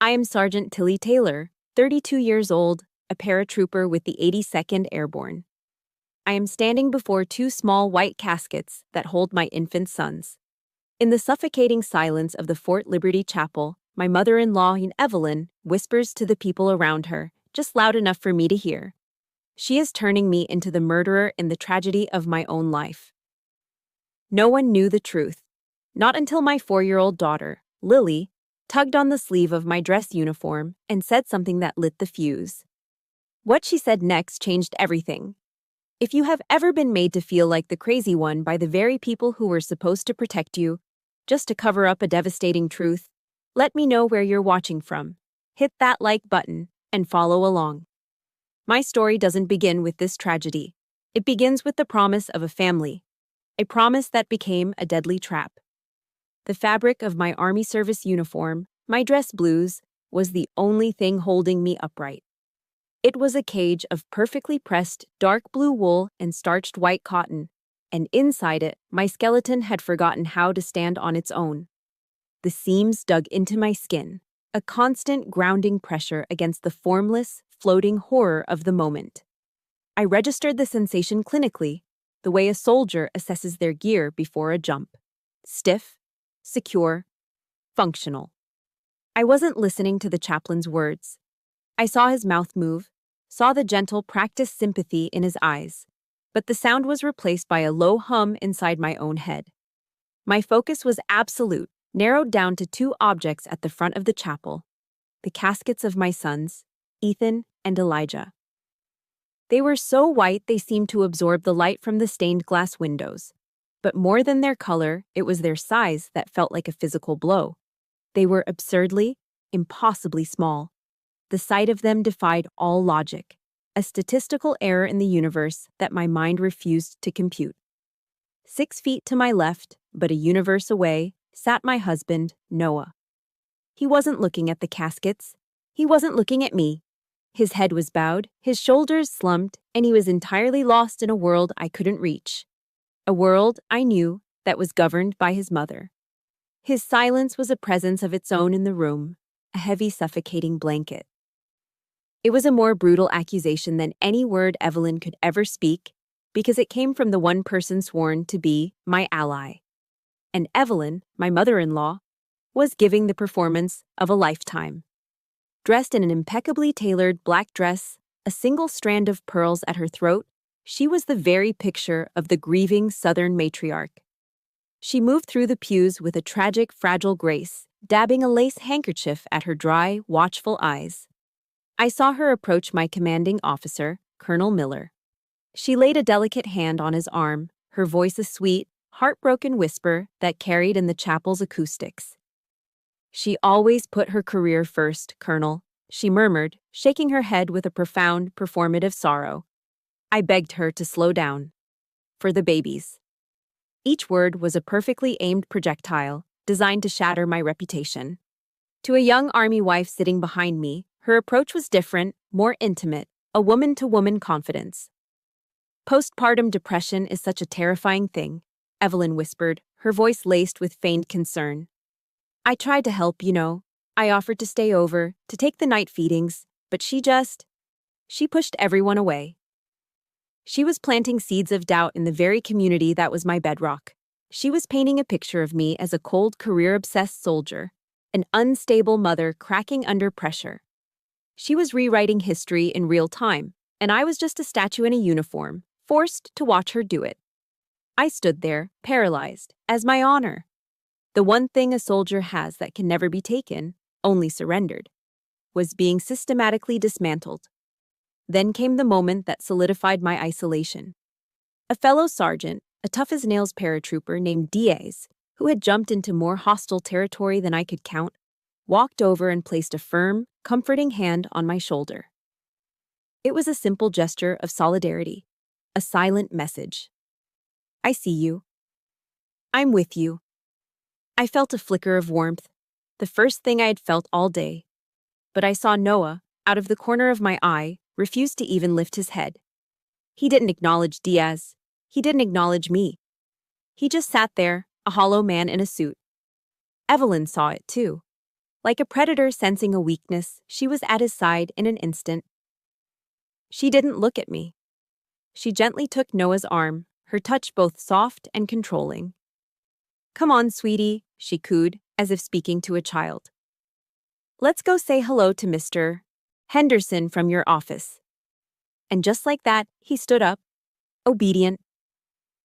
I am Sergeant Tilly Taylor, 32 years old, a paratrooper with the 82nd Airborne. I am standing before two small white caskets that hold my infant sons. In the suffocating silence of the Fort Liberty Chapel, my mother-in-law, Evelyn, whispers to the people around her, just loud enough for me to hear. She is turning me into the murderer in the tragedy of my own life. No one knew the truth. Not until my 4-year-old daughter, Lily, tugged on the sleeve of my dress uniform and said something that lit the fuse. What she said next changed everything. If you have ever been made to feel like the crazy one by the very people who were supposed to protect you, just to cover up a devastating truth, let me know where you're watching from. Hit that like button and follow along. My story doesn't begin with this tragedy. It begins with the promise of a family, a promise that became a deadly trap. The fabric of my Army service uniform, my dress blues, was the only thing holding me upright. It was a cage of perfectly pressed dark blue wool and starched white cotton, and inside it, my skeleton had forgotten how to stand on its own. The seams dug into my skin, a constant grounding pressure against the formless, floating horror of the moment. I registered the sensation clinically, the way a soldier assesses their gear before a jump. Stiff, secure, functional. I wasn't listening to the chaplain's words. I saw his mouth move, saw the gentle, practiced sympathy in his eyes, but the sound was replaced by a low hum inside my own head. My focus was absolute, narrowed down to two objects at the front of the chapel, the caskets of my sons, Ethan and Elijah. They were so white they seemed to absorb the light from the stained glass windows. But more than their color, it was their size that felt like a physical blow. They were absurdly, impossibly small. The sight of them defied all logic, a statistical error in the universe that my mind refused to compute. 6 feet to my left, but a universe away, sat my husband, Noah. He wasn't looking at the caskets. He wasn't looking at me. His head was bowed, his shoulders slumped, and he was entirely lost in a world I couldn't reach. A world, I knew, that was governed by his mother. His silence was a presence of its own in the room, a heavy, suffocating blanket. It was a more brutal accusation than any word Evelyn could ever speak, because it came from the one person sworn to be my ally. And Evelyn, my mother-in-law, was giving the performance of a lifetime. Dressed in an impeccably tailored black dress, a single strand of pearls at her throat, she was the very picture of the grieving Southern matriarch. She moved through the pews with a tragic, fragile grace, dabbing a lace handkerchief at her dry, watchful eyes. I saw her approach my commanding officer, Colonel Miller. She laid a delicate hand on his arm, her voice a sweet, heartbroken whisper that carried in the chapel's acoustics. "She always put her career first, Colonel," she murmured, shaking her head with a profound, performative sorrow. I begged her to slow down. For the babies. Each word was a perfectly aimed projectile, designed to shatter my reputation. To a young Army wife sitting behind me, her approach was different, more intimate, a woman-to-woman confidence. "Postpartum depression is such a terrifying thing," Evelyn whispered, her voice laced with feigned concern. "I tried to help, you know. I offered to stay over, to take the night feedings, but she pushed everyone away." She was planting seeds of doubt in the very community that was my bedrock. She was painting a picture of me as a cold, career-obsessed soldier, an unstable mother cracking under pressure. She was rewriting history in real time, and I was just a statue in a uniform, forced to watch her do it. I stood there, paralyzed, as my honor. The one thing a soldier has that can never be taken, only surrendered, was being systematically dismantled. Then came the moment that solidified my isolation. A fellow sergeant, a tough-as-nails paratrooper named Diaz, who had jumped into more hostile territory than I could count, walked over and placed a firm, comforting hand on my shoulder. It was a simple gesture of solidarity, a silent message. "I see you. I'm with you." I felt a flicker of warmth, the first thing I had felt all day. But I saw Noah, out of the corner of my eye, refuse to even lift his head. He didn't acknowledge Diaz. He didn't acknowledge me. He just sat there, a hollow man in a suit. Evelyn saw it too. Like a predator sensing a weakness, she was at his side in an instant. She didn't look at me. She gently took Noah's arm, her touch both soft and controlling. "Come on, sweetie," she cooed, as if speaking to a child. "Let's go say hello to Mr. Henderson from your office." And just like that, he stood up, obedient.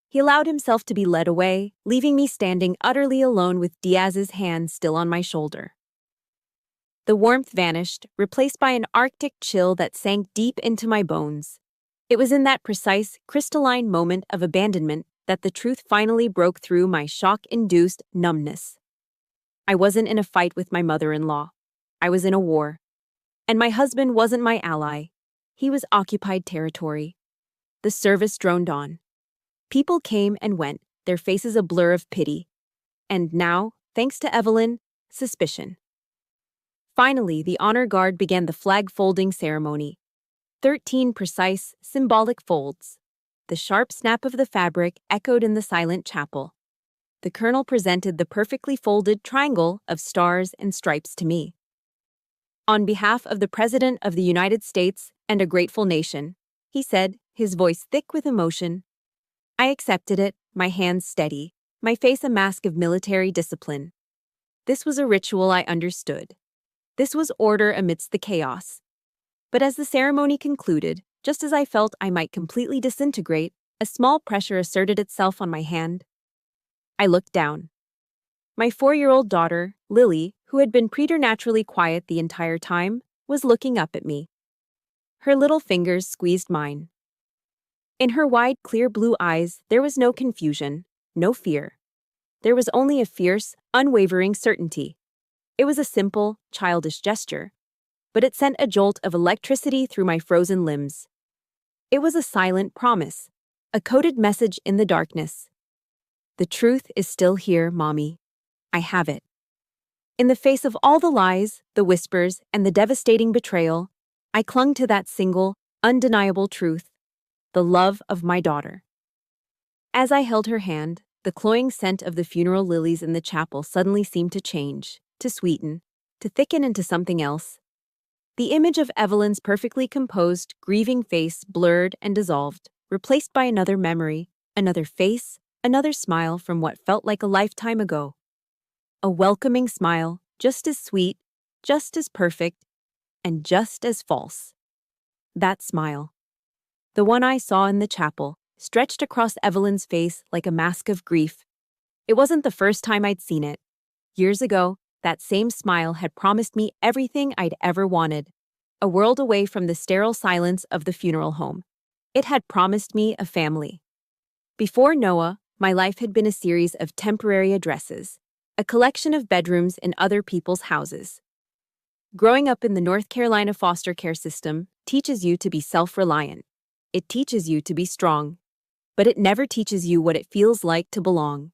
He allowed himself to be led away, leaving me standing utterly alone with Diaz's hand still on my shoulder. The warmth vanished, replaced by an arctic chill that sank deep into my bones. It was in that precise, crystalline moment of abandonment that the truth finally broke through my shock-induced numbness. I wasn't in a fight with my mother-in-law. I was in a war. And my husband wasn't my ally. He was occupied territory. The service droned on. People came and went, their faces a blur of pity. And now, thanks to Evelyn, suspicion. Finally, the honor guard began the flag-folding ceremony. 13 precise, symbolic folds. The sharp snap of the fabric echoed in the silent chapel. The colonel presented the perfectly folded triangle of stars and stripes to me. "On behalf of the President of the United States and a grateful nation," he said, his voice thick with emotion. I accepted it, my hands steady, my face a mask of military discipline. This was a ritual I understood. This was order amidst the chaos. But as the ceremony concluded, just as I felt I might completely disintegrate, a small pressure asserted itself on my hand. I looked down. My 4-year-old daughter, Lily, who had been preternaturally quiet the entire time, was looking up at me. Her little fingers squeezed mine. In her wide, clear blue eyes, there was no confusion, no fear. There was only a fierce, unwavering certainty. It was a simple, childish gesture, but it sent a jolt of electricity through my frozen limbs. It was a silent promise, a coded message in the darkness. "The truth is still here, Mommy. I have it." In the face of all the lies, the whispers, and the devastating betrayal, I clung to that single, undeniable truth: the love of my daughter. As I held her hand, the cloying scent of the funeral lilies in the chapel suddenly seemed to change, to sweeten, to thicken into something else. The image of Evelyn's perfectly composed, grieving face blurred and dissolved, replaced by another memory, another face, another smile from what felt like a lifetime ago. A welcoming smile, just as sweet, just as perfect, and just as false. That smile, the one I saw in the chapel, stretched across Evelyn's face like a mask of grief. It wasn't the first time I'd seen it. Years ago, that same smile had promised me everything I'd ever wanted. A world away from the sterile silence of the funeral home. It had promised me a family. Before Noah, my life had been a series of temporary addresses, a collection of bedrooms in other people's houses. Growing up in the North Carolina foster care system teaches you to be self-reliant. It teaches you to be strong. But it never teaches you what it feels like to belong.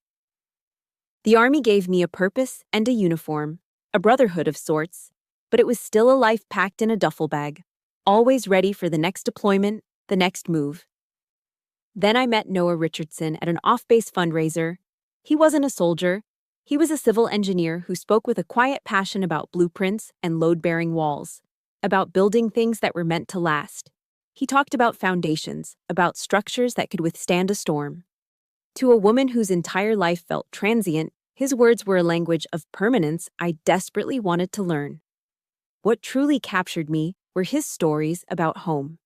The Army gave me a purpose and a uniform, a brotherhood of sorts, but it was still a life packed in a duffel bag, always ready for the next deployment, the next move. Then I met Noah Richardson at an off-base fundraiser. He wasn't a soldier. He was a civil engineer who spoke with a quiet passion about blueprints and load-bearing walls, about building things that were meant to last. He talked about foundations, about structures that could withstand a storm. To a woman whose entire life felt transient, his words were a language of permanence I desperately wanted to learn. What truly captured me were his stories about home.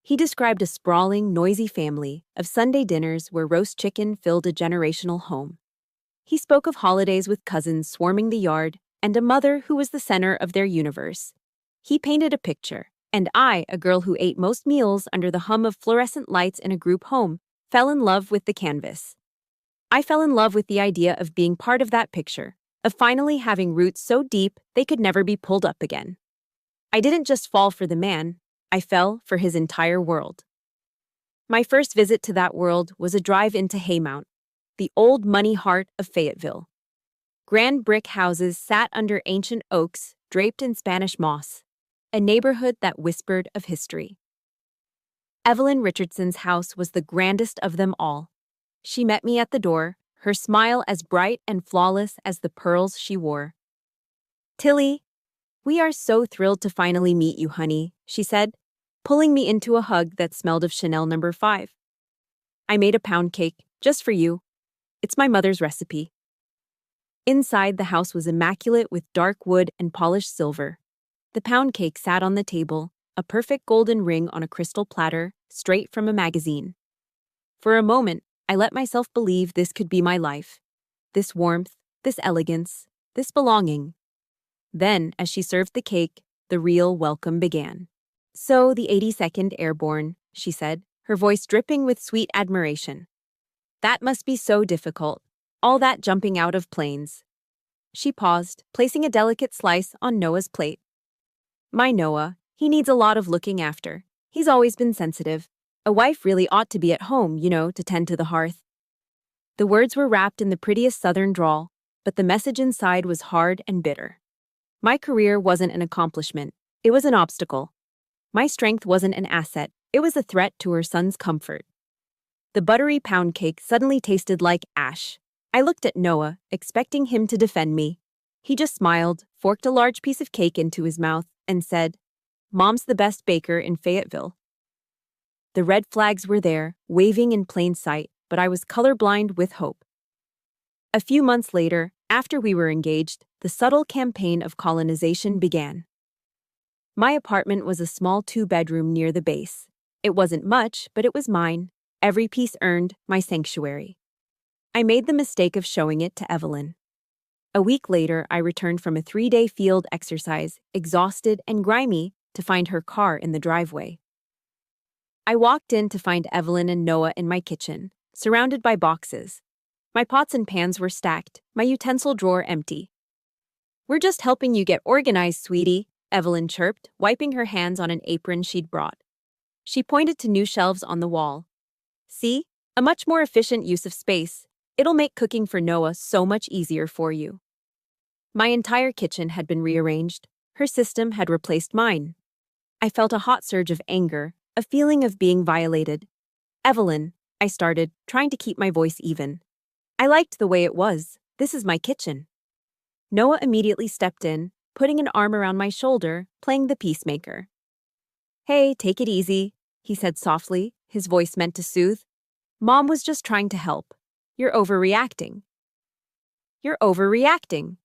He described a sprawling, noisy family of Sunday dinners where roast chicken filled a generational home. He spoke of holidays with cousins swarming the yard and a mother who was the center of their universe. He painted a picture, and I, a girl who ate most meals under the hum of fluorescent lights in a group home, fell in love with the canvas. I fell in love with the idea of being part of that picture, of finally having roots so deep they could never be pulled up again. I didn't just fall for the man, I fell for his entire world. My first visit to that world was a drive into Haymount, the old money heart of Fayetteville. Grand brick houses sat under ancient oaks draped in Spanish moss, a neighborhood that whispered of history. Evelyn Richardson's house was the grandest of them all. She met me at the door, her smile as bright and flawless as the pearls she wore. Tilly, we are so thrilled to finally meet you, honey, she said, pulling me into a hug that smelled of Chanel number 5. I made a pound cake, just for you. It's my mother's recipe. Inside, the house was immaculate with dark wood and polished silver. The pound cake sat on the table, a perfect golden ring on a crystal platter, straight from a magazine. For a moment, I let myself believe this could be my life. This warmth, this elegance, this belonging. Then, as she served the cake, the real welcome began. "So, the 82nd Airborne," she said, her voice dripping with sweet admiration. "That must be so difficult, all that jumping out of planes." She paused, placing a delicate slice on Noah's plate. "My Noah, he needs a lot of looking after. He's always been sensitive. A wife really ought to be at home, to tend to the hearth." The words were wrapped in the prettiest southern drawl, but the message inside was hard and bitter. My career wasn't an accomplishment, it was an obstacle. My strength wasn't an asset, it was a threat to her son's comfort. The buttery pound cake suddenly tasted like ash. I looked at Noah, expecting him to defend me. He just smiled, forked a large piece of cake into his mouth, and said, "Mom's the best baker in Fayetteville." The red flags were there, waving in plain sight, but I was colorblind with hope. A few months later, after we were engaged, the subtle campaign of colonization began. My apartment was a small 2-bedroom near the base. It wasn't much, but it was mine. Every piece earned, my sanctuary. I made the mistake of showing it to Evelyn. A week later, I returned from a 3-day field exercise, exhausted and grimy, to find her car in the driveway. I walked in to find Evelyn and Noah in my kitchen, surrounded by boxes. My pots and pans were stacked, my utensil drawer empty. "We're just helping you get organized, sweetie," Evelyn chirped, wiping her hands on an apron she'd brought. She pointed to new shelves on the wall. "See? A much more efficient use of space. It'll make cooking for Noah so much easier for you." My entire kitchen had been rearranged. Her system had replaced mine. I felt a hot surge of anger, a feeling of being violated. "Evelyn," I started, trying to keep my voice even. "I liked the way it was. This is my kitchen." Noah immediately stepped in, putting an arm around my shoulder, playing the peacemaker. "Hey, take it easy," he said softly, his voice meant to soothe. "Mom was just trying to help. You're overreacting." "You're overreacting."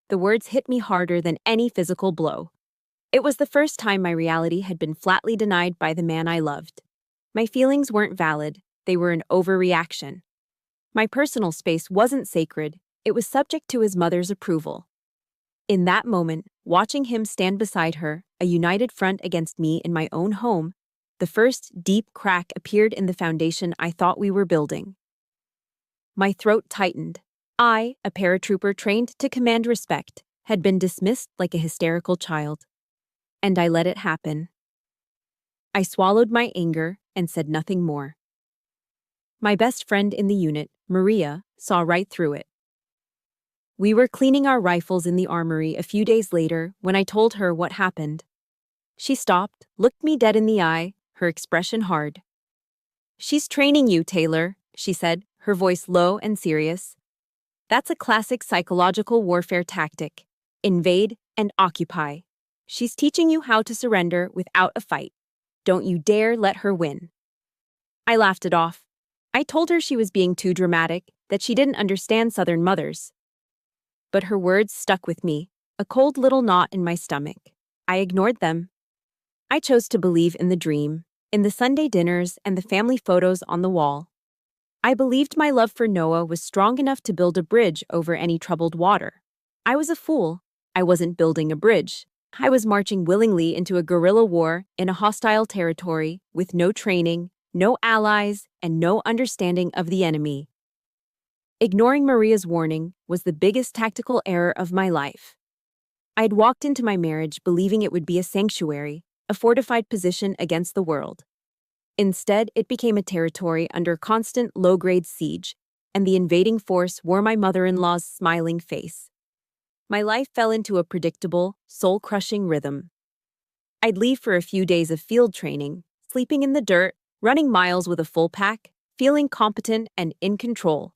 The words hit me harder than any physical blow. It was the first time my reality had been flatly denied by the man I loved. My feelings weren't valid, they were an overreaction. My personal space wasn't sacred, it was subject to his mother's approval. In that moment, watching him stand beside her, a united front against me in my own home, the first deep crack appeared in the foundation I thought we were building. My throat tightened. I, a paratrooper trained to command respect, had been dismissed like a hysterical child. And I let it happen. I swallowed my anger and said nothing more. My best friend in the unit, Maria, saw right through it. We were cleaning our rifles in the armory a few days later when I told her what happened. She stopped, looked me dead in the eye, her expression hard. "She's training you, Taylor," she said, her voice low and serious. "That's a classic psychological warfare tactic. Invade and occupy. She's teaching you how to surrender without a fight. Don't you dare let her win." I laughed it off. I told her she was being too dramatic, that she didn't understand Southern mothers. But her words stuck with me, a cold little knot in my stomach. I ignored them. I chose to believe in the dream, in the Sunday dinners and the family photos on the wall. I believed my love for Noah was strong enough to build a bridge over any troubled water. I was a fool. I wasn't building a bridge. I was marching willingly into a guerrilla war in a hostile territory with no training, no allies, and no understanding of the enemy. Ignoring Maria's warning was the biggest tactical error of my life. I'd walked into my marriage believing it would be a sanctuary, a fortified position against the world. Instead, it became a territory under constant low-grade siege, and the invading force wore my mother-in-law's smiling face. My life fell into a predictable, soul-crushing rhythm. I'd leave for a few days of field training, sleeping in the dirt, running miles with a full pack, feeling competent and in control.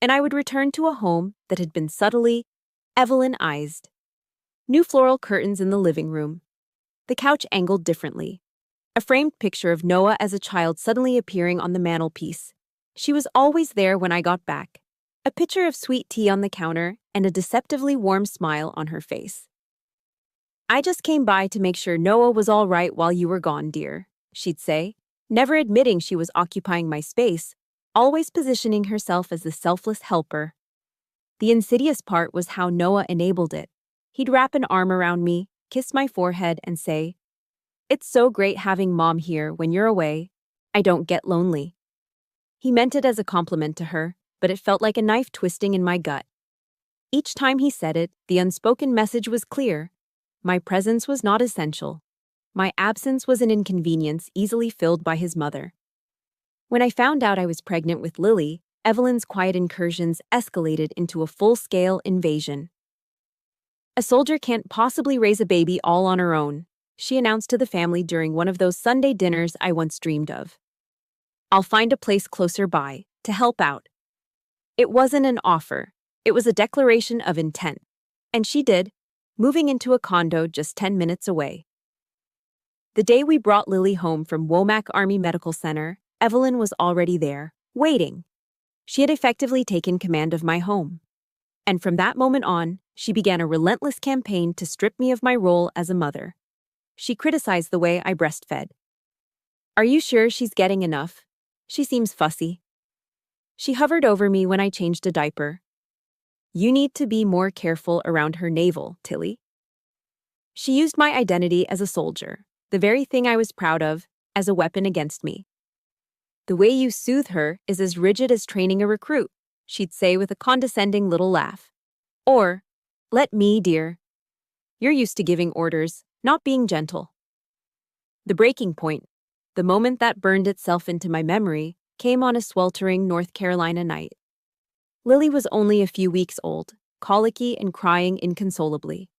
And I would return to a home that had been subtly Evelyn-ized. New floral curtains in the living room. The couch angled differently. A framed picture of Noah as a child suddenly appearing on the mantelpiece. She was always there when I got back. A pitcher of sweet tea on the counter and a deceptively warm smile on her face. "I just came by to make sure Noah was all right while you were gone, dear," she'd say, never admitting she was occupying my space, always positioning herself as the selfless helper. The insidious part was how Noah enabled it. He'd wrap an arm around me, kiss my forehead, and say, "It's so great having Mom here when you're away. I don't get lonely." He meant it as a compliment to her, but it felt like a knife twisting in my gut. Each time he said it, the unspoken message was clear. My presence was not essential. My absence was an inconvenience easily filled by his mother. When I found out I was pregnant with Lily, Evelyn's quiet incursions escalated into a full-scale invasion. "A soldier can't possibly raise a baby all on her own," she announced to the family during one of those Sunday dinners I once dreamed of. "I'll find a place closer by, to help out." It wasn't an offer. It was a declaration of intent. And she did, moving into a condo just 10 minutes away. The day we brought Lily home from Womack Army Medical Center, Evelyn was already there, waiting. She had effectively taken command of my home. And from that moment on, she began a relentless campaign to strip me of my role as a mother. She criticized the way I breastfed. "Are you sure she's getting enough? She seems fussy." She hovered over me when I changed a diaper. "You need to be more careful around her navel, Tilly." She used my identity as a soldier, the very thing I was proud of, as a weapon against me. "The way you soothe her is as rigid as training a recruit," she'd say with a condescending little laugh. Or, "Let me, dear. You're used to giving orders, not being gentle." The breaking point, the moment that burned itself into my memory, came on a sweltering North Carolina night. Lily was only a few weeks old, colicky and crying inconsolably.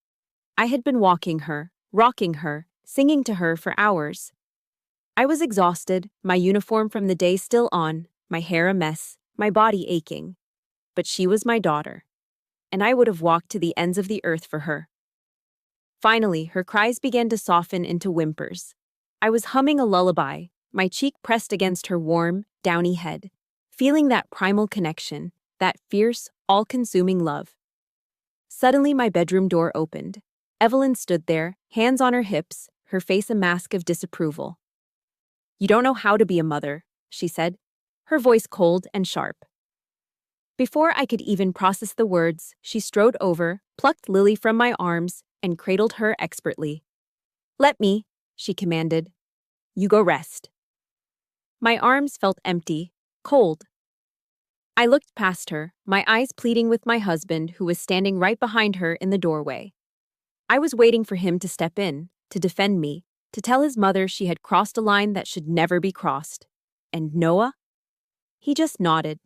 I had been walking her, rocking her, singing to her for hours. I was exhausted, my uniform from the day still on, my hair a mess, my body aching. But she was my daughter, and I would have walked to the ends of the earth for her. Finally, her cries began to soften into whimpers. I was humming a lullaby, my cheek pressed against her warm, downy head, feeling that primal connection, that fierce, all-consuming love. Suddenly, my bedroom door opened. Evelyn stood there, hands on her hips, her face a mask of disapproval. "You don't know how to be a mother," she said, her voice cold and sharp. Before I could even process the words, she strode over, plucked Lily from my arms, and cradled her expertly. "Let me," she commanded. "You go rest." My arms felt empty, cold. I looked past her, my eyes pleading with my husband, who was standing right behind her in the doorway. I was waiting for him to step in, to defend me, to tell his mother she had crossed a line that should never be crossed. And Noah? He just nodded.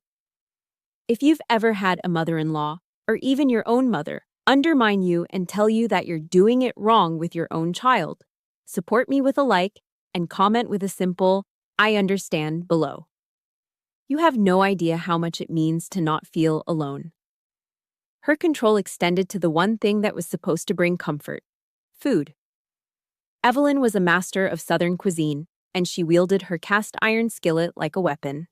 If you've ever had a mother-in-law, or even your own mother, undermine you and tell you that you're doing it wrong with your own child, support me with a like and comment with a simple, "I understand," below. You have no idea how much it means to not feel alone. Her control extended to the one thing that was supposed to bring comfort: food. Evelyn was a master of Southern cuisine, and she wielded her cast-iron skillet like a weapon.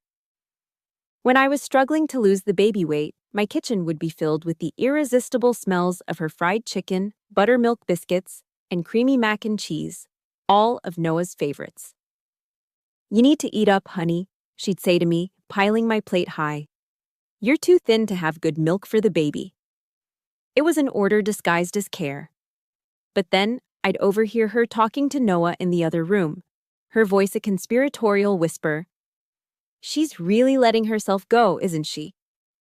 When I was struggling to lose the baby weight, my kitchen would be filled with the irresistible smells of her fried chicken, buttermilk biscuits, and creamy mac and cheese, all of Noah's favorites. "You need to eat up, honey," she'd say to me, piling my plate high. "You're too thin to have good milk for the baby." It was an order disguised as care. But then, I'd overhear her talking to Noah in the other room, her voice a conspiratorial whisper. "She's really letting herself go, isn't she?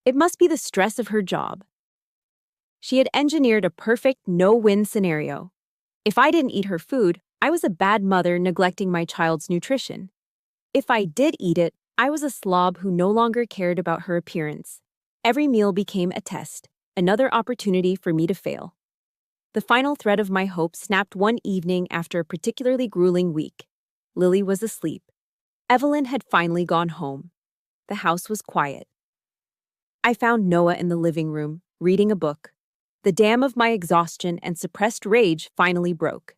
It must be the stress of her job." She had engineered a perfect no-win scenario. If I didn't eat her food, I was a bad mother neglecting my child's nutrition. If I did eat it, I was a slob who no longer cared about her appearance. Every meal became a test, another opportunity for me to fail. The final thread of my hope snapped one evening after a particularly grueling week. Lily was asleep. Evelyn had finally gone home. The house was quiet. I found Noah in the living room, reading a book. The dam of my exhaustion and suppressed rage finally broke.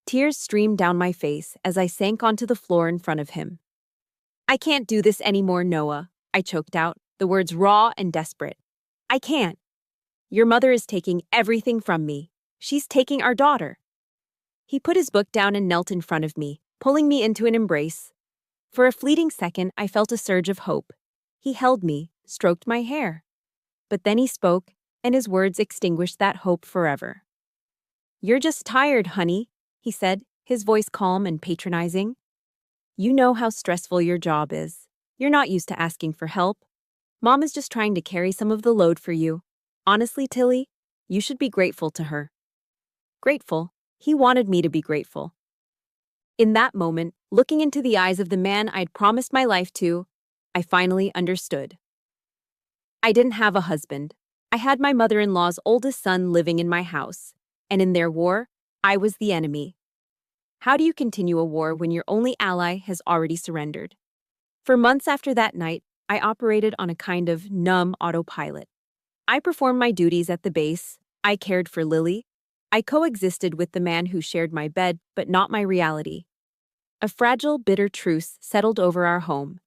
Tears streamed down my face as I sank onto the floor in front of him. "I can't do this anymore, Noah," I choked out, the words raw and desperate. "I can't. Your mother is taking everything from me. She's taking our daughter." He put his book down and knelt in front of me, pulling me into an embrace. For a fleeting second, I felt a surge of hope. He held me, stroked my hair. But then he spoke, and his words extinguished that hope forever. "You're just tired, honey," he said, his voice calm and patronizing. "You know how stressful your job is. You're not used to asking for help. Mom is just trying to carry some of the load for you. Honestly, Tilly, you should be grateful to her." Grateful? He wanted me to be grateful. In that moment, looking into the eyes of the man I'd promised my life to, I finally understood. I didn't have a husband. I had my mother-in-law's oldest son living in my house, and in their war, I was the enemy. How do you continue a war when your only ally has already surrendered? For months after that night, I operated on a kind of numb autopilot. I performed my duties at the base, I cared for Lily, I coexisted with the man who shared my bed but not my reality. A fragile, bitter truce settled over our home.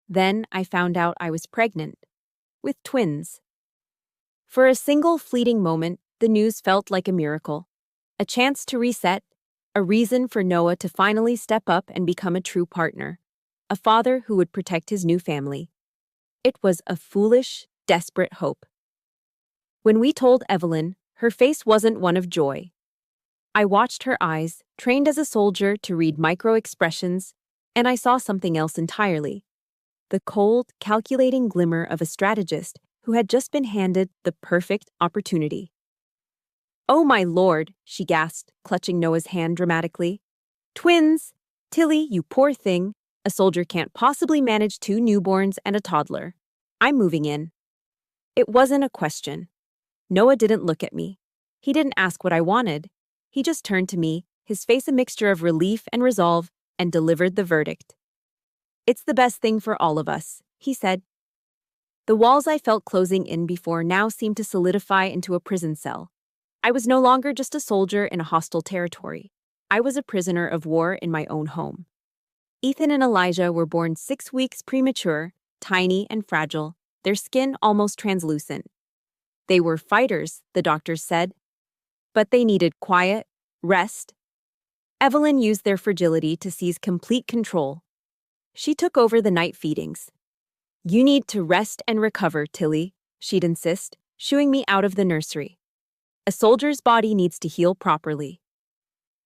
Then I found out I was pregnant, with twins. For a single fleeting moment, the news felt like a miracle. A chance to reset, a reason for Noah to finally step up and become a true partner, a father who would protect his new family. It was a foolish, desperate hope. When we told Evelyn, her face wasn't one of joy. I watched her eyes, trained as a soldier to read micro-expressions, and I saw something else entirely. The cold, calculating glimmer of a strategist who had just been handed the perfect opportunity. "Oh my lord," she gasped, clutching Noah's hand dramatically. "Twins! Tilly, you poor thing. A soldier can't possibly manage 2 newborns and a toddler. I'm moving in." It wasn't a question. Noah didn't look at me. He didn't ask what I wanted. He just turned to me, his face a mixture of relief and resolve, and delivered the verdict. "It's the best thing for all of us," he said. The walls I felt closing in before now seemed to solidify into a prison cell. I was no longer just a soldier in a hostile territory. I was a prisoner of war in my own home. Ethan and Elijah were born 6 weeks premature, tiny and fragile, their skin almost translucent. They were fighters, the doctors said. But they needed quiet, rest. Evelyn used their fragility to seize complete control. She took over the night feedings. "You need to rest and recover, Tilly," she'd insist, shooing me out of the nursery. "A soldier's body needs to heal properly."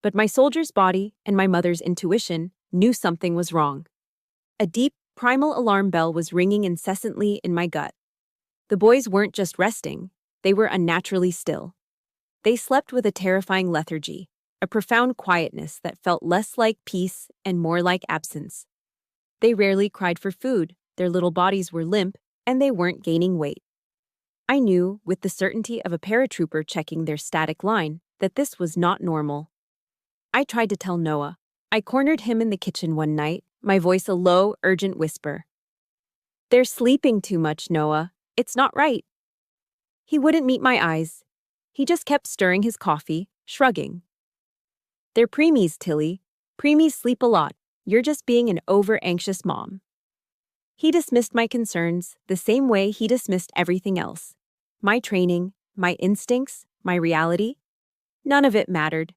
But my soldier's body and my mother's intuition knew something was wrong. A deep, primal alarm bell was ringing incessantly in my gut. The boys weren't just resting, they were unnaturally still. They slept with a terrifying lethargy, a profound quietness that felt less like peace and more like absence. They rarely cried for food, their little bodies were limp, and they weren't gaining weight. I knew, with the certainty of a paratrooper checking their static line, that this was not normal. I tried to tell Noah. I cornered him in the kitchen one night, my voice a low, urgent whisper. "They're sleeping too much, Noah. It's not right." He wouldn't meet my eyes. He just kept stirring his coffee, shrugging. "They're preemies, Tilly. Preemies sleep a lot. You're just being an over-anxious mom." He dismissed my concerns the same way he dismissed everything else. My training, my instincts, my reality. None of it mattered.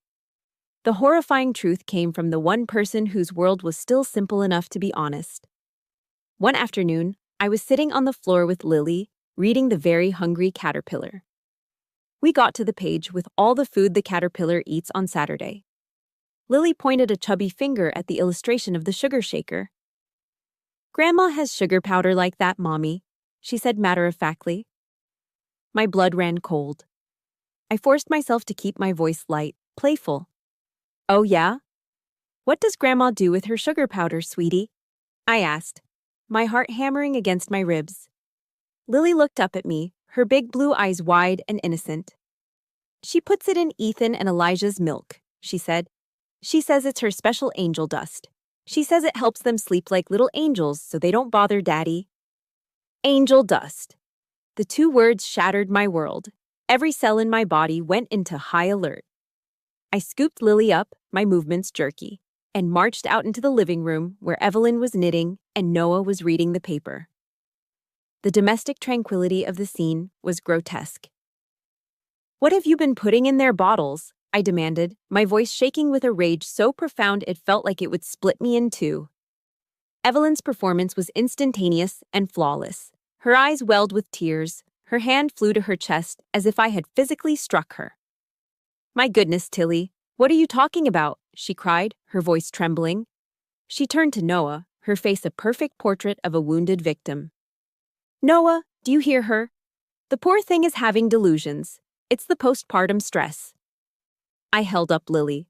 The horrifying truth came from the one person whose world was still simple enough to be honest. One afternoon, I was sitting on the floor with Lily, reading The Very Hungry Caterpillar. We got to the page with all the food the caterpillar eats on Saturday. Lily pointed a chubby finger at the illustration of the sugar shaker. "Grandma has sugar powder like that, Mommy," she said matter-of-factly. My blood ran cold. I forced myself to keep my voice light, playful. "Oh yeah? What does Grandma do with her sugar powder, sweetie?" I asked, my heart hammering against my ribs. Lily looked up at me, her big blue eyes wide and innocent. "She puts it in Ethan and Elijah's milk," she said. "She says it's her special angel dust. She says it helps them sleep like little angels so they don't bother Daddy." Angel dust. The 2 words shattered my world. Every cell in my body went into high alert. I scooped Lily up, my movements jerky, and marched out into the living room where Evelyn was knitting and Noah was reading the paper. The domestic tranquility of the scene was grotesque. "What have you been putting in their bottles?" I demanded, my voice shaking with a rage so profound it felt like it would split me in two. Evelyn's performance was instantaneous and flawless. Her eyes welled with tears, her hand flew to her chest as if I had physically struck her. "My goodness, Tilly, what are you talking about?" she cried, her voice trembling. She turned to Noah, her face a perfect portrait of a wounded victim. "Noah, do you hear her? The poor thing is having delusions. It's the postpartum stress." I held up Lily.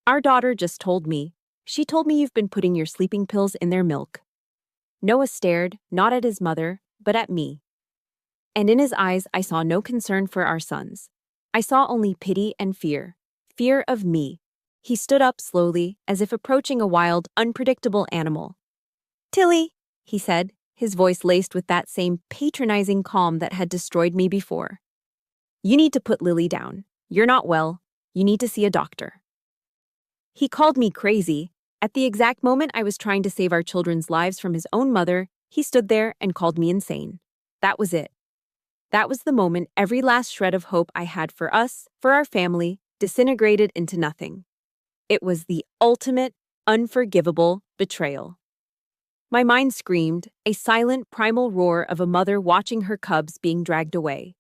"Our daughter just told me. She told me you've been putting your sleeping pills in their milk." Noah stared, not at his mother, but at me. And in his eyes I saw no concern for our sons. I saw only pity and fear. Fear of me. He stood up slowly, as if approaching a wild, unpredictable animal. "Tilly," he said, his voice laced with that same patronizing calm that had destroyed me before. "You need to put Lily down. You're not well. You need to see a doctor." He called me crazy. At the exact moment I was trying to save our children's lives from his own mother, he stood there and called me insane. That was it. That was the moment every last shred of hope I had for us, for our family, disintegrated into nothing. It was the ultimate, unforgivable betrayal. My mind screamed, a silent, primal roar of a mother watching her cubs being dragged away.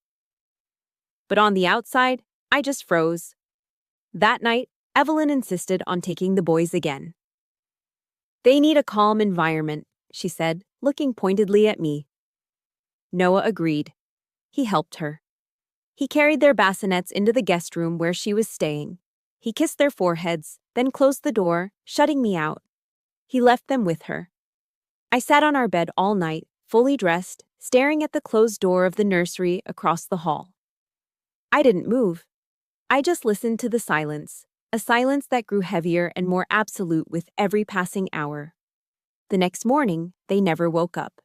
But on the outside, I just froze. That night, Evelyn insisted on taking the boys again. "They need a calm environment," she said, looking pointedly at me. Noah agreed. He helped her. He carried their bassinets into the guest room where she was staying. He kissed their foreheads, then closed the door, shutting me out. He left them with her. I sat on our bed all night, fully dressed, staring at the closed door of the nursery across the hall. I didn't move. I just listened to the silence, a silence that grew heavier and more absolute with every passing hour. The next morning, they never woke up.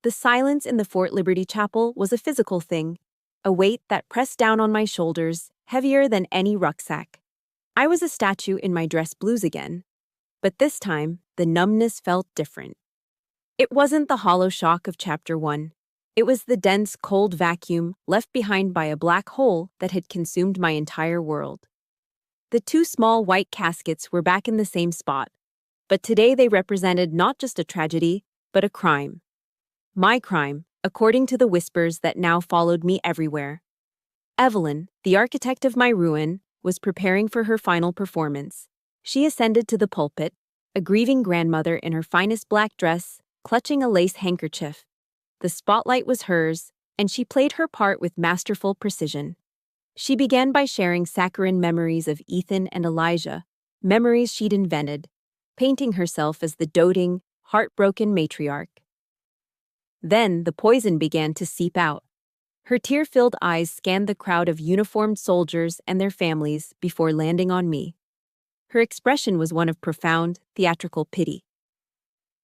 The silence in the Fort Liberty Chapel was a physical thing, a weight that pressed down on my shoulders, heavier than any rucksack. I was a statue in my dress blues again, but this time, the numbness felt different. It wasn't the hollow shock of Chapter 1. It was the dense, cold vacuum left behind by a black hole that had consumed my entire world. The two small white caskets were back in the same spot, but today they represented not just a tragedy, but a crime. My crime, according to the whispers that now followed me everywhere. Evelyn, the architect of my ruin, was preparing for her final performance. She ascended to the pulpit, a grieving grandmother in her finest black dress, clutching a lace handkerchief. The spotlight was hers, and she played her part with masterful precision. She began by sharing saccharine memories of Ethan and Elijah, memories she'd invented, painting herself as the doting, heartbroken matriarch. Then the poison began to seep out. Her tear-filled eyes scanned the crowd of uniformed soldiers and their families before landing on me. Her expression was one of profound, theatrical pity.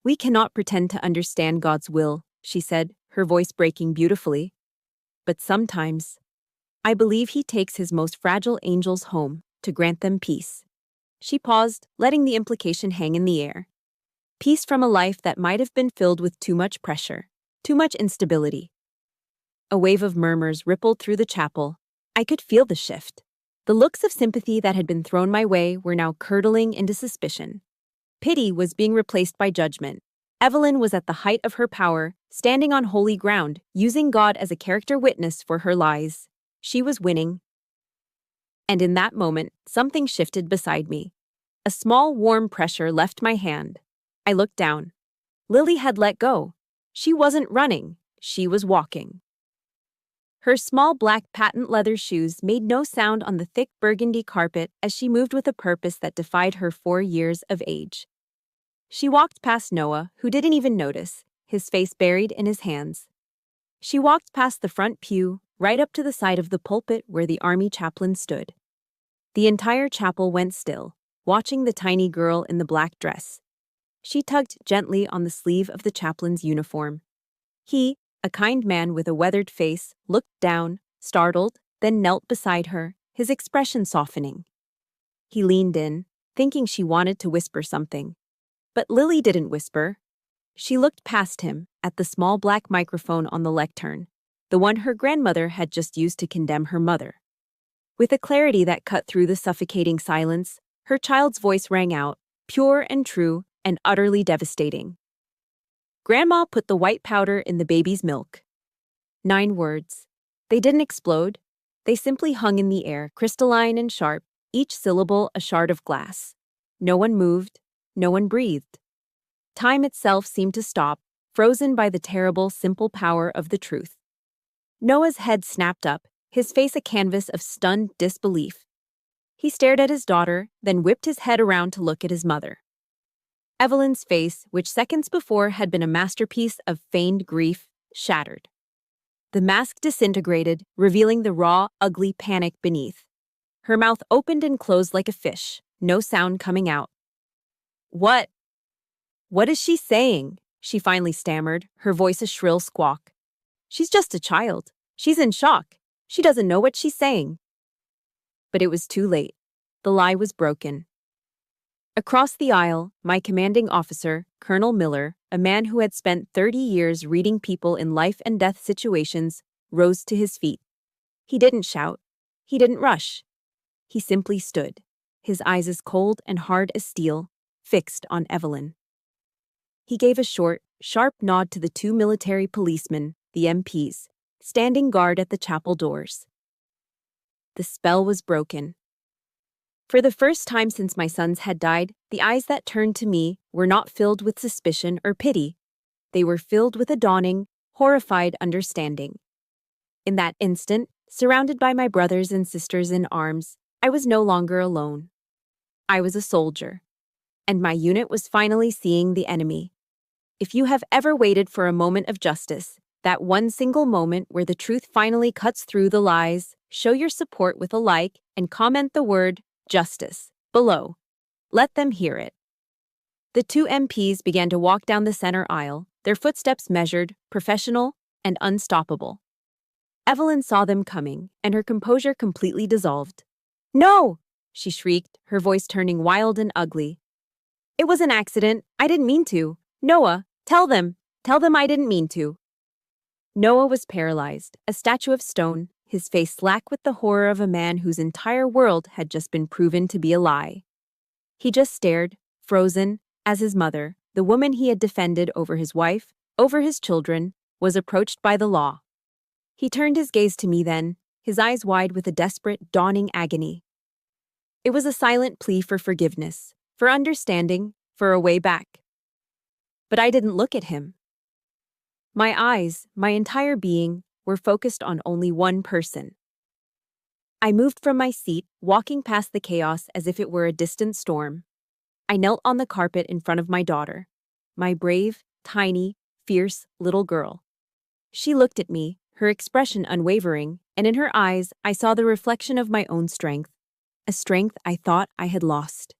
"We cannot pretend to understand God's will," she said, her voice breaking beautifully. "But sometimes, I believe He takes His most fragile angels home to grant them peace." She paused, letting the implication hang in the air. Peace from a life that might have been filled with too much pressure, too much instability. A wave of murmurs rippled through the chapel. I could feel the shift. The looks of sympathy that had been thrown my way were now curdling into suspicion. Pity was being replaced by judgment. Evelyn was at the height of her power, standing on holy ground, using God as a character witness for her lies. She was winning. And in that moment, something shifted beside me. A small, warm pressure left my hand. I looked down. Lily had let go. She wasn't running. She was walking. Her small black patent leather shoes made no sound on the thick burgundy carpet as she moved with a purpose that defied her 4 years of age. She walked past Noah, who didn't even notice, his face buried in his hands. She walked past the front pew, right up to the side of the pulpit where the army chaplain stood. The entire chapel went still, watching the tiny girl in the black dress. She tugged gently on the sleeve of the chaplain's uniform. He, a kind man with a weathered face, looked down, startled, then knelt beside her, his expression softening. He leaned in, thinking she wanted to whisper something. But Lily didn't whisper. She looked past him, at the small black microphone on the lectern, the one her grandmother had just used to condemn her mother. With a clarity that cut through the suffocating silence, her child's voice rang out, pure and true and utterly devastating. Grandma put the white powder in the baby's milk. 9 words. They didn't explode. They simply hung in the air, crystalline and sharp, each syllable a shard of glass. No one moved. No one breathed. Time itself seemed to stop, frozen by the terrible, simple power of the truth. Noah's head snapped up, his face a canvas of stunned disbelief. He stared at his daughter, then whipped his head around to look at his mother. Evelyn's face, which seconds before had been a masterpiece of feigned grief, shattered. The mask disintegrated, revealing the raw, ugly panic beneath. Her mouth opened and closed like a fish, no sound coming out. What is she saying? She finally stammered, her voice a shrill squawk. She's just a child. She's in shock. She doesn't know what she's saying. But it was too late. The lie was broken. Across the aisle, my commanding officer, Colonel Miller, a man who had spent 30 years reading people in life and death situations, rose to his feet. He didn't shout. He didn't rush. He simply stood, his eyes as cold and hard as steel, fixed on Evelyn. He gave a short, sharp nod to the 2 military policemen, the MPs, standing guard at the chapel doors. The spell was broken. For the first time since my sons had died, the eyes that turned to me were not filled with suspicion or pity. They were filled with a dawning, horrified understanding. In that instant, surrounded by my brothers and sisters in arms, I was no longer alone. I was a soldier, and my unit was finally seeing the enemy. If you have ever waited for a moment of justice, that one single moment where the truth finally cuts through the lies, show your support with a like and comment the word justice below. Let them hear it. The 2 MPs began to walk down the center aisle, their footsteps measured, professional, and unstoppable. Evelyn saw them coming, and her composure completely dissolved. "No!" she shrieked, her voice turning wild and ugly. "It was an accident. I didn't mean to. Noah, tell them I didn't mean to." Noah was paralyzed, a statue of stone, his face slack with the horror of a man whose entire world had just been proven to be a lie. He just stared, frozen, as his mother, the woman he had defended over his wife, over his children, was approached by the law. He turned his gaze to me then, his eyes wide with a desperate, dawning agony. It was a silent plea for forgiveness, for understanding, for a way back. But I didn't look at him. My eyes, my entire being, were focused on only one person. I moved from my seat, walking past the chaos as if it were a distant storm. I knelt on the carpet in front of my daughter, my brave, tiny, fierce little girl. She looked at me, her expression unwavering, and in her eyes I saw the reflection of my own strength, a strength I thought I had lost.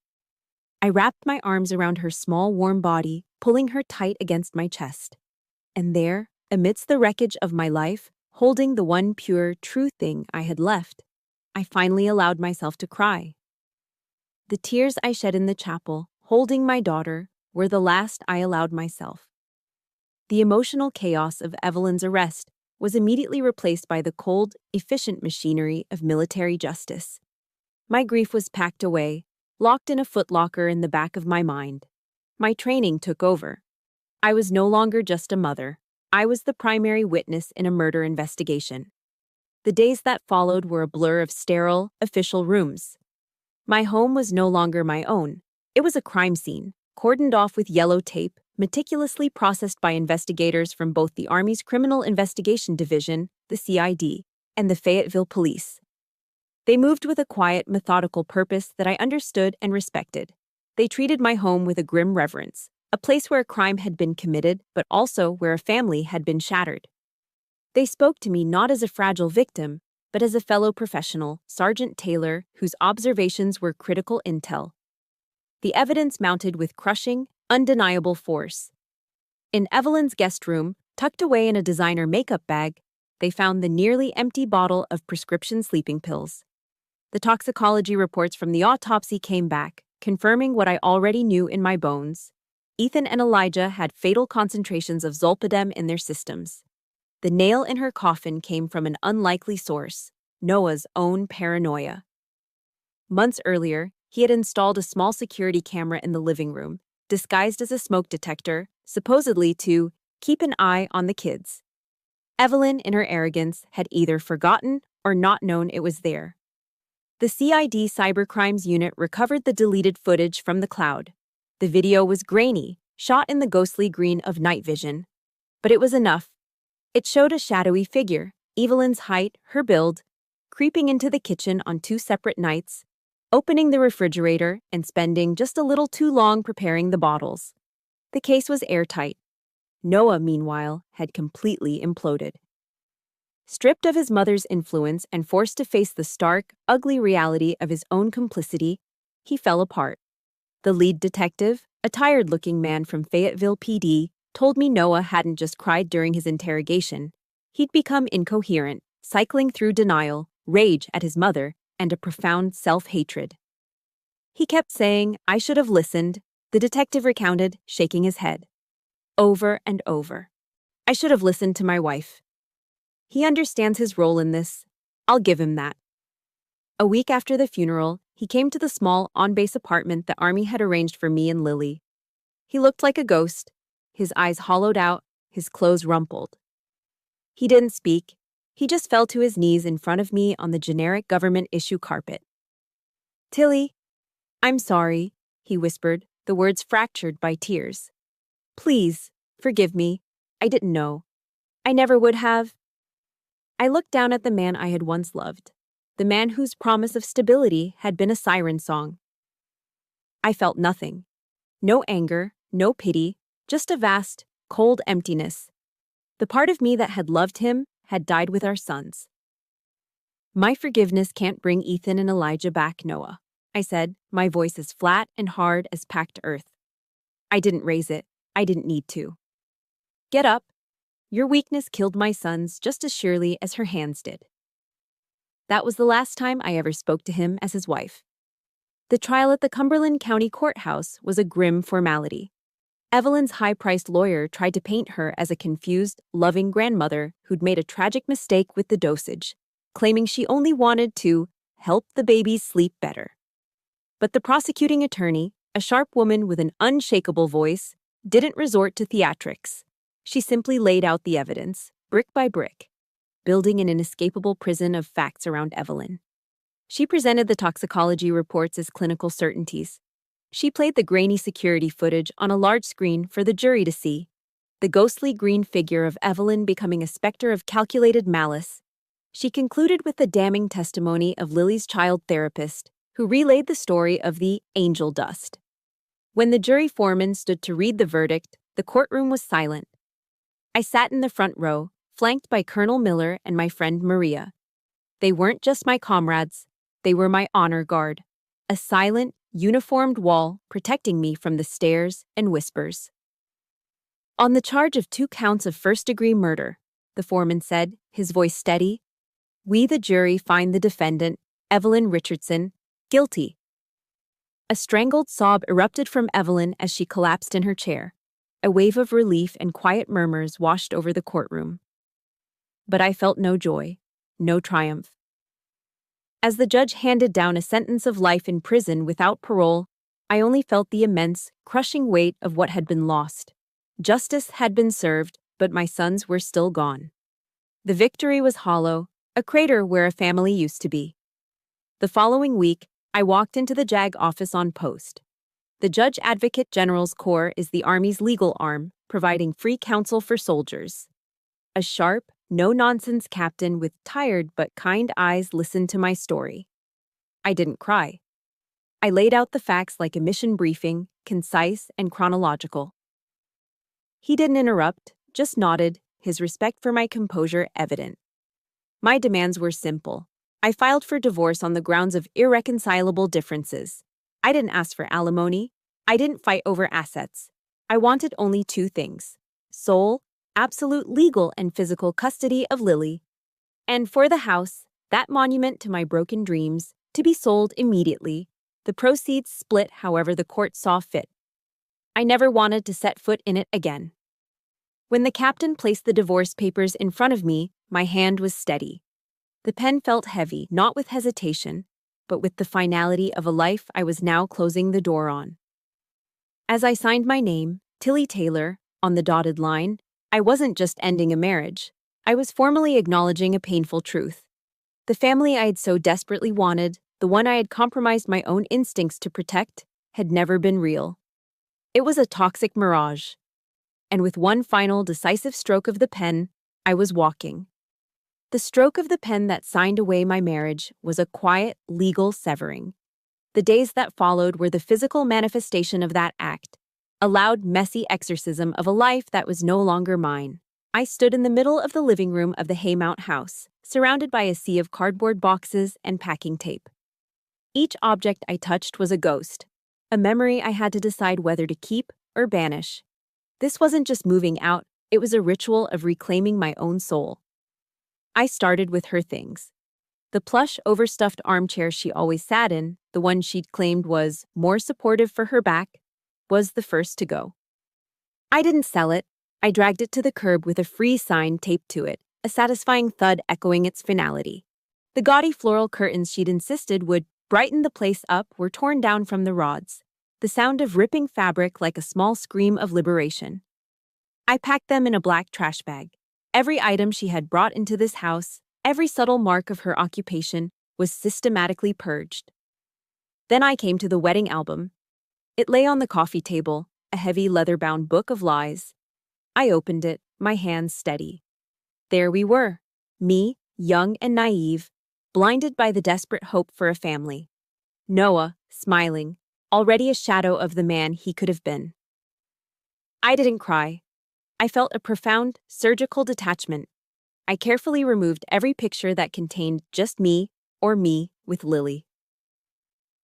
I wrapped my arms around her small, warm body, pulling her tight against my chest. And there, amidst the wreckage of my life, holding the one pure, true thing I had left, I finally allowed myself to cry. The tears I shed in the chapel, holding my daughter, were the last I allowed myself. The emotional chaos of Evelyn's arrest was immediately replaced by the cold, efficient machinery of military justice. My grief was packed away, locked in a footlocker in the back of my mind. My training took over. I was no longer just a mother. I was the primary witness in a murder investigation. The days that followed were a blur of sterile, official rooms. My home was no longer my own. It was a crime scene, cordoned off with yellow tape, meticulously processed by investigators from both the Army's Criminal Investigation Division, the CID, and the Fayetteville Police. They moved with a quiet, methodical purpose that I understood and respected. They treated my home with a grim reverence, a place where a crime had been committed, but also where a family had been shattered. They spoke to me not as a fragile victim, but as a fellow professional, Sergeant Taylor, whose observations were critical intel. The evidence mounted with crushing, undeniable force. In Evelyn's guest room, tucked away in a designer makeup bag, they found the nearly empty bottle of prescription sleeping pills. The toxicology reports from the autopsy came back, confirming what I already knew in my bones. Ethan and Elijah had fatal concentrations of zolpidem in their systems. The nail in her coffin came from an unlikely source, Noah's own paranoia. Months earlier, he had installed a small security camera in the living room, disguised as a smoke detector, supposedly to keep an eye on the kids. Evelyn, in her arrogance, had either forgotten or not known it was there. The CID Cybercrimes Unit recovered the deleted footage from the cloud. The video was grainy, shot in the ghostly green of night vision. But it was enough. It showed a shadowy figure, Evelyn's height, her build, creeping into the kitchen on 2 separate nights, opening the refrigerator and spending just a little too long preparing the bottles. The case was airtight. Noah, meanwhile, had completely imploded. Stripped of his mother's influence and forced to face the stark, ugly reality of his own complicity, he fell apart. The lead detective, a tired-looking man from Fayetteville PD, told me Noah hadn't just cried during his interrogation. He'd become incoherent, cycling through denial, rage at his mother, and a profound self-hatred. He kept saying, "I should have listened," the detective recounted, shaking his head. Over and over. "I should have listened to my wife." He understands his role in this. I'll give him that. A week after the funeral, he came to the small, on-base apartment the Army had arranged for me and Lily. He looked like a ghost, his eyes hollowed out, his clothes rumpled. He didn't speak. He just fell to his knees in front of me on the generic government-issue carpet. "Tilly, I'm sorry," he whispered, the words fractured by tears. "Please, forgive me. I didn't know. I never would have." I looked down at the man I had once loved, the man whose promise of stability had been a siren song. I felt nothing. No anger, no pity, just a vast, cold emptiness. The part of me that had loved him had died with our sons. "My forgiveness can't bring Ethan and Elijah back, Noah," I said, my voice as flat and hard as packed earth. "I didn't raise it. I didn't need to. Get up. Your weakness killed my sons just as surely as her hands did." That was the last time I ever spoke to him as his wife. The trial at the Cumberland County Courthouse was a grim formality. Evelyn's high-priced lawyer tried to paint her as a confused, loving grandmother who'd made a tragic mistake with the dosage, claiming she only wanted to help the babies sleep better. But the prosecuting attorney, a sharp woman with an unshakable voice, didn't resort to theatrics. She simply laid out the evidence, brick by brick, building an inescapable prison of facts around Evelyn. She presented the toxicology reports as clinical certainties. She played the grainy security footage on a large screen for the jury to see, the ghostly green figure of Evelyn becoming a specter of calculated malice. She concluded with the damning testimony of Lily's child therapist, who relayed the story of the angel dust. When the jury foreman stood to read the verdict, the courtroom was silent. I sat in the front row, flanked by Colonel Miller and my friend Maria. They weren't just my comrades, they were my honor guard, a silent, uniformed wall protecting me from the stares and whispers. "On the charge of 2 counts of first-degree murder," the foreman said, his voice steady, "we, the jury, find the defendant, Evelyn Richardson, guilty." A strangled sob erupted from Evelyn as she collapsed in her chair. A wave of relief and quiet murmurs washed over the courtroom. But I felt no joy, no triumph. As the judge handed down a sentence of life in prison without parole, I only felt the immense, crushing weight of what had been lost. Justice had been served, but my sons were still gone. The victory was hollow, a crater where a family used to be. The following week, I walked into the JAG office on post. The Judge Advocate General's Corps is the Army's legal arm, providing free counsel for soldiers. A sharp, no-nonsense captain with tired but kind eyes listened to my story. I didn't cry. I laid out the facts like a mission briefing, concise and chronological. He didn't interrupt, just nodded, his respect for my composure evident. My demands were simple. I filed for divorce on the grounds of irreconcilable differences. I didn't ask for alimony. I didn't fight over assets. I wanted only 2 things: sole, absolute legal and physical custody of Lily, And for the house, that monument to my broken dreams, to be sold immediately, the proceeds split however the court saw fit. I never wanted to set foot in it again. When the captain placed the divorce papers in front of me, my hand was steady. The pen felt heavy, not with hesitation, but with the finality of a life I was now closing the door on. As I signed my name, Tilly Taylor, on the dotted line, I wasn't just ending a marriage. I was formally acknowledging a painful truth. The family I had so desperately wanted, the one I had compromised my own instincts to protect, had never been real. It was a toxic mirage. And with one final decisive stroke of the pen, I was walking. The stroke of the pen that signed away my marriage was a quiet, legal severing. The days that followed were the physical manifestation of that act, a loud, messy exorcism of a life that was no longer mine. I stood in the middle of the living room of the Haymount house, surrounded by a sea of cardboard boxes and packing tape. Each object I touched was a ghost, a memory I had to decide whether to keep or banish. This wasn't just moving out, it was a ritual of reclaiming my own soul. I started with her things. The plush, overstuffed armchair she always sat in, the one she'd claimed was more supportive for her back, was the first to go. I didn't sell it. I dragged it to the curb with a free sign taped to it, a satisfying thud echoing its finality. The gaudy floral curtains she'd insisted would brighten the place up were torn down from the rods, the sound of ripping fabric like a small scream of liberation. I packed them in a black trash bag. Every item she had brought into this house, every subtle mark of her occupation, was systematically purged. Then I came to the wedding album. It lay on the coffee table, a heavy leather-bound book of lies. I opened it, my hands steady. There we were, me, young and naive, blinded by the desperate hope for a family. Noah, smiling, already a shadow of the man he could have been. I didn't cry. I felt a profound, surgical detachment. I carefully removed every picture that contained just me or me with Lily.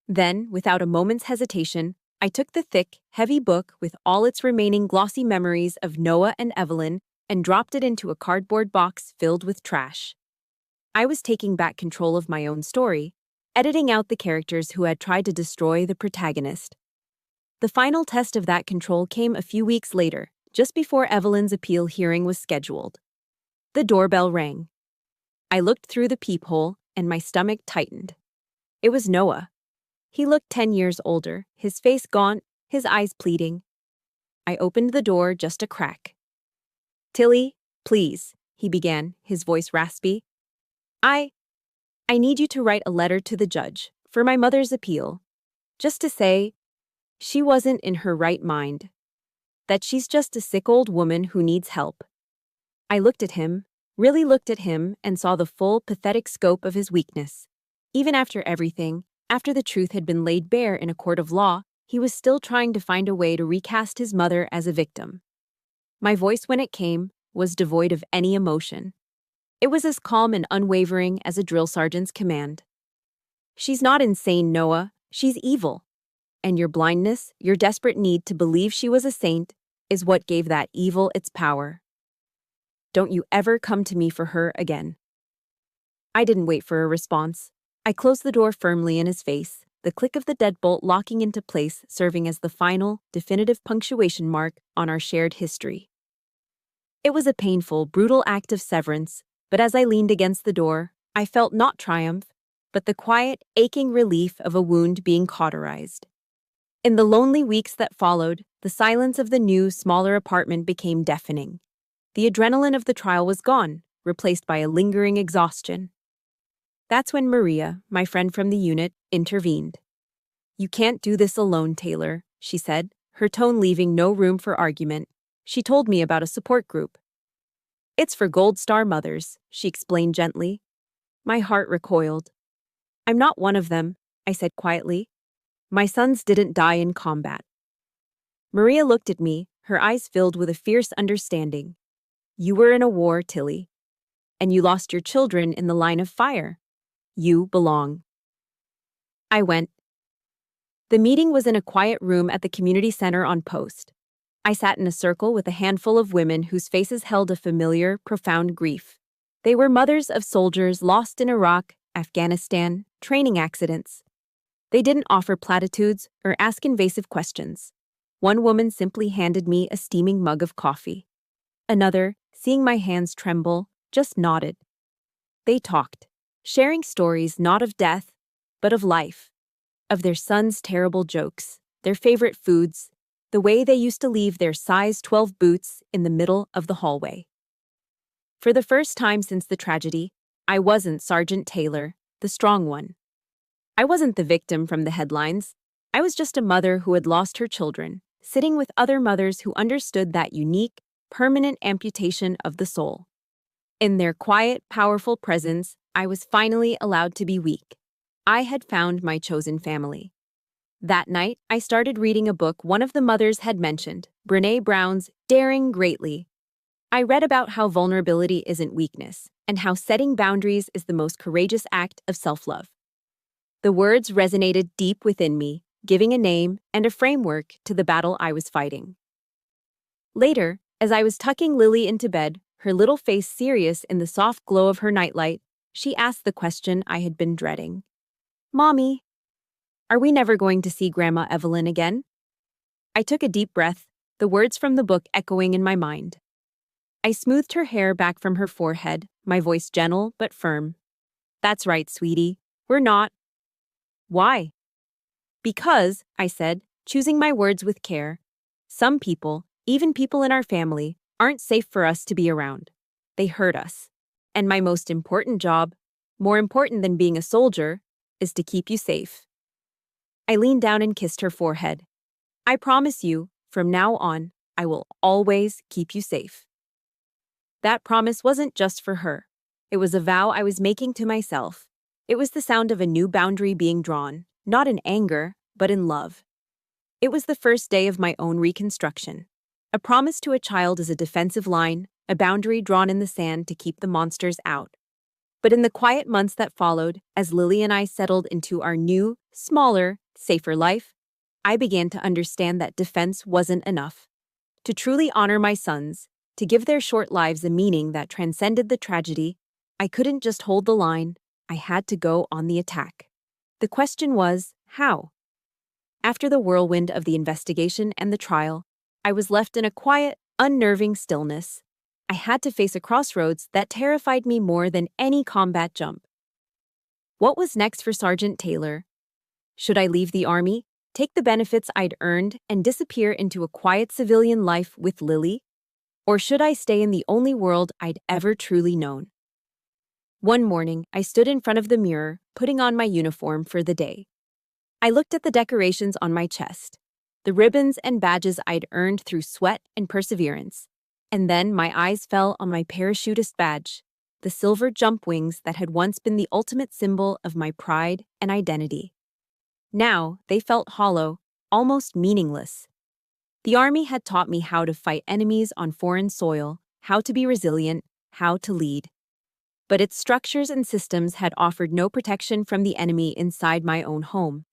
Then, without a moment's hesitation, I took the thick, heavy book with all its remaining glossy memories of Noah and Evelyn and dropped it into a cardboard box filled with trash. I was taking back control of my own story, editing out the characters who had tried to destroy the protagonist. The final test of that control came a few weeks later, just before Evelyn's appeal hearing was scheduled. The doorbell rang. I looked through the peephole, and my stomach tightened. It was Noah. He looked 10 years older, his face gaunt, his eyes pleading. I opened the door just a crack. "Tilly, please," he began, his voice raspy. I need you to write a letter to the judge, for my mother's appeal. Just to say, she wasn't in her right mind. That she's just a sick old woman who needs help." I looked at him, really looked at him, and saw the full, pathetic scope of his weakness. Even after everything, after the truth had been laid bare in a court of law, he was still trying to find a way to recast his mother as a victim. My voice, when it came, was devoid of any emotion. It was as calm and unwavering as a drill sergeant's command. "She's not insane, Noah. She's evil. And your blindness, your desperate need to believe she was a saint, is what gave that evil its power. Don't you ever come to me for her again." I didn't wait for a response. I closed the door firmly in his face, the click of the deadbolt locking into place serving as the final, definitive punctuation mark on our shared history. It was a painful, brutal act of severance, but as I leaned against the door, I felt not triumph, but the quiet, aching relief of a wound being cauterized. In the lonely weeks that followed, the silence of the new, smaller apartment became deafening. The adrenaline of the trial was gone, replaced by a lingering exhaustion. That's when Maria, my friend from the unit, intervened. "You can't do this alone, Taylor," she said, her tone leaving no room for argument. She told me about a support group. "It's for Gold Star mothers," she explained gently. My heart recoiled. "I'm not one of them," I said quietly. "My sons didn't die in combat." Maria looked at me, her eyes filled with a fierce understanding. "You were in a war, Tilly. And you lost your children in the line of fire. You belong." I went. The meeting was in a quiet room at the community center on post. I sat in a circle with a handful of women whose faces held a familiar, profound grief. They were mothers of soldiers lost in Iraq, Afghanistan, training accidents. They didn't offer platitudes or ask invasive questions. One woman simply handed me a steaming mug of coffee. Another, seeing my hands tremble, just nodded. They talked, sharing stories not of death, but of life, of their sons' terrible jokes, their favorite foods, the way they used to leave their size 12 boots in the middle of the hallway. For the first time since the tragedy, I wasn't Sergeant Taylor, the strong one. I wasn't the victim from the headlines. I was just a mother who had lost her children, sitting with other mothers who understood that unique, permanent amputation of the soul. In their quiet, powerful presence, I was finally allowed to be weak. I had found my chosen family. That night, I started reading a book one of the mothers had mentioned, Brené Brown's Daring Greatly. I read about how vulnerability isn't weakness, and how setting boundaries is the most courageous act of self-love. The words resonated deep within me, giving a name and a framework to the battle I was fighting. Later, as I was tucking Lily into bed, her little face serious in the soft glow of her nightlight, she asked the question I had been dreading. "Mommy, are we never going to see Grandma Evelyn again?" I took a deep breath, the words from the book echoing in my mind. I smoothed her hair back from her forehead, my voice gentle but firm. "That's right, sweetie. We're not." "Why?" "Because," I said, choosing my words with care, "some people, even people in our family, aren't safe for us to be around. They hurt us. And my most important job, more important than being a soldier, is to keep you safe." I leaned down and kissed her forehead. "I promise you, from now on, I will always keep you safe." That promise wasn't just for her. It was a vow I was making to myself. It was the sound of a new boundary being drawn, not in anger, but in love. It was the first day of my own reconstruction. A promise to a child is a defensive line, a boundary drawn in the sand to keep the monsters out. But in the quiet months that followed, as Lily and I settled into our new, smaller, safer life, I began to understand that defense wasn't enough. To truly honor my sons, to give their short lives a meaning that transcended the tragedy, I couldn't just hold the line, I had to go on the attack. The question was, how? After the whirlwind of the investigation and the trial, I was left in a quiet, unnerving stillness. I had to face a crossroads that terrified me more than any combat jump. What was next for Sergeant Taylor? Should I leave the Army, take the benefits I'd earned, and disappear into a quiet civilian life with Lily? Or should I stay in the only world I'd ever truly known? One morning, I stood in front of the mirror, putting on my uniform for the day. I looked at the decorations on my chest, the ribbons and badges I'd earned through sweat and perseverance. And then my eyes fell on my parachutist badge, the silver jump wings that had once been the ultimate symbol of my pride and identity. Now, they felt hollow, almost meaningless. The Army had taught me how to fight enemies on foreign soil, how to be resilient, how to lead. But its structures and systems had offered no protection from the enemy inside my own home.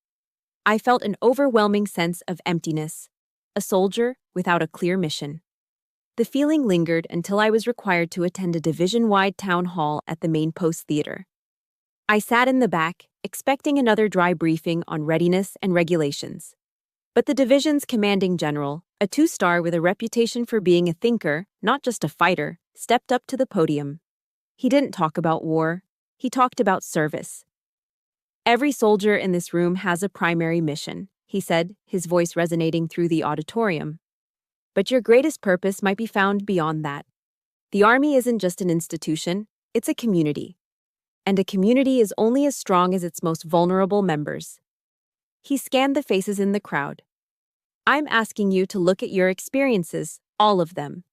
I felt an overwhelming sense of emptiness, a soldier without a clear mission. The feeling lingered until I was required to attend a division-wide town hall at the main post theater. I sat in the back, expecting another dry briefing on readiness and regulations. But the division's commanding general, a 2-star with a reputation for being a thinker, not just a fighter, stepped up to the podium. He didn't talk about war. He talked about service. "Every soldier in this room has a primary mission," he said, his voice resonating through the auditorium. "But your greatest purpose might be found beyond that. The Army isn't just an institution, it's a community. And a community is only as strong as its most vulnerable members." He scanned the faces in the crowd. "I'm asking you to look at your experiences, all of them.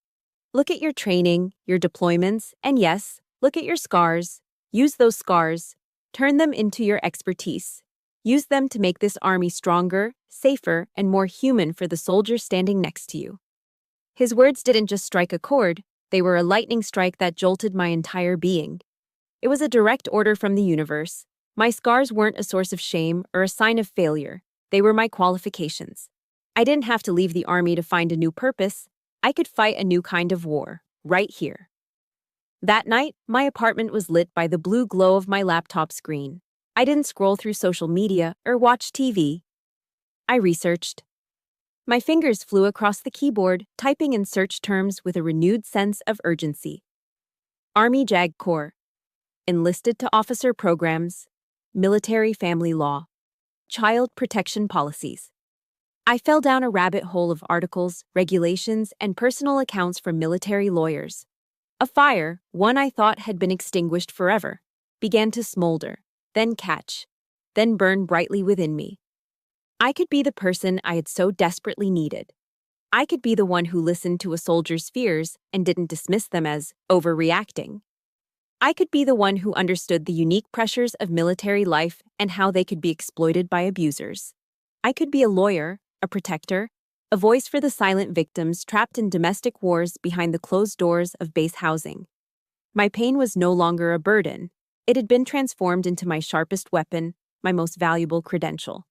Look at your training, your deployments, and yes, look at your scars. Use those scars. Turn them into your expertise. Use them to make this Army stronger, safer, and more human for the soldier standing next to you." His words didn't just strike a chord, they were a lightning strike that jolted my entire being. It was a direct order from the universe. My scars weren't a source of shame or a sign of failure. They were my qualifications. I didn't have to leave the Army to find a new purpose. I could fight a new kind of war, right here. That night, my apartment was lit by the blue glow of my laptop screen. I didn't scroll through social media or watch TV. I researched. My fingers flew across the keyboard, typing in search terms with a renewed sense of urgency. Army JAG Corps, enlisted to officer programs, military family law, child protection policies. I fell down a rabbit hole of articles, regulations, and personal accounts from military lawyers. A fire, one I thought had been extinguished forever, began to smolder, then catch, then burn brightly within me. I could be the person I had so desperately needed. I could be the one who listened to a soldier's fears and didn't dismiss them as overreacting. I could be the one who understood the unique pressures of military life and how they could be exploited by abusers. I could be a lawyer, a protector, a voice for the silent victims trapped in domestic wars behind the closed doors of base housing. My pain was no longer a burden. It had been transformed into my sharpest weapon, my most valuable credential.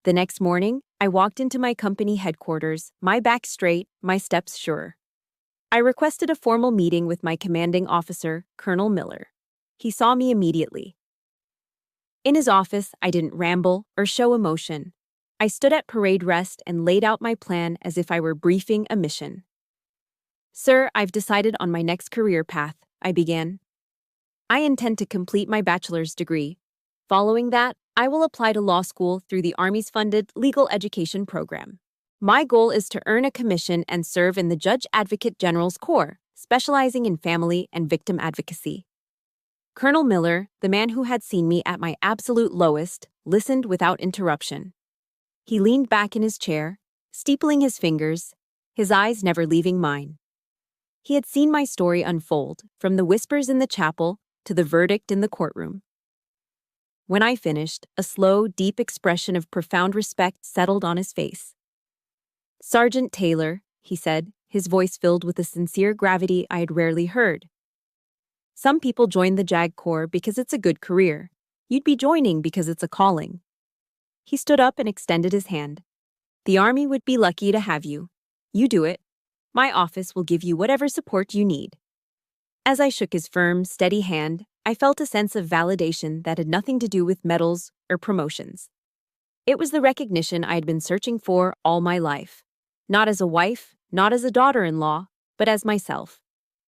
The next morning, I walked into my company headquarters, my back straight, my steps sure. I requested a formal meeting with my commanding officer, Colonel Miller. He saw me immediately. In his office, I didn't ramble or show emotion. I stood at parade rest and laid out my plan as if I were briefing a mission. "Sir, I've decided on my next career path," I began. "I intend to complete my bachelor's degree. Following that, I will apply to law school through the Army's funded legal education program. My goal is to earn a commission and serve in the Judge Advocate General's Corps, specializing in family and victim advocacy." Colonel Miller, the man who had seen me at my absolute lowest, listened without interruption. He leaned back in his chair, steepling his fingers, his eyes never leaving mine. He had seen my story unfold, from the whispers in the chapel to the verdict in the courtroom. When I finished, a slow, deep expression of profound respect settled on his face. "Sergeant Taylor," he said, his voice filled with a sincere gravity I had rarely heard. "Some people join the JAG Corps because it's a good career. You'd be joining because it's a calling." He stood up and extended his hand. "The Army would be lucky to have you. You do it. My office will give you whatever support you need." As I shook his firm, steady hand, I felt a sense of validation that had nothing to do with medals or promotions. It was the recognition I had been searching for all my life. Not as a wife, not as a daughter-in-law, but as myself.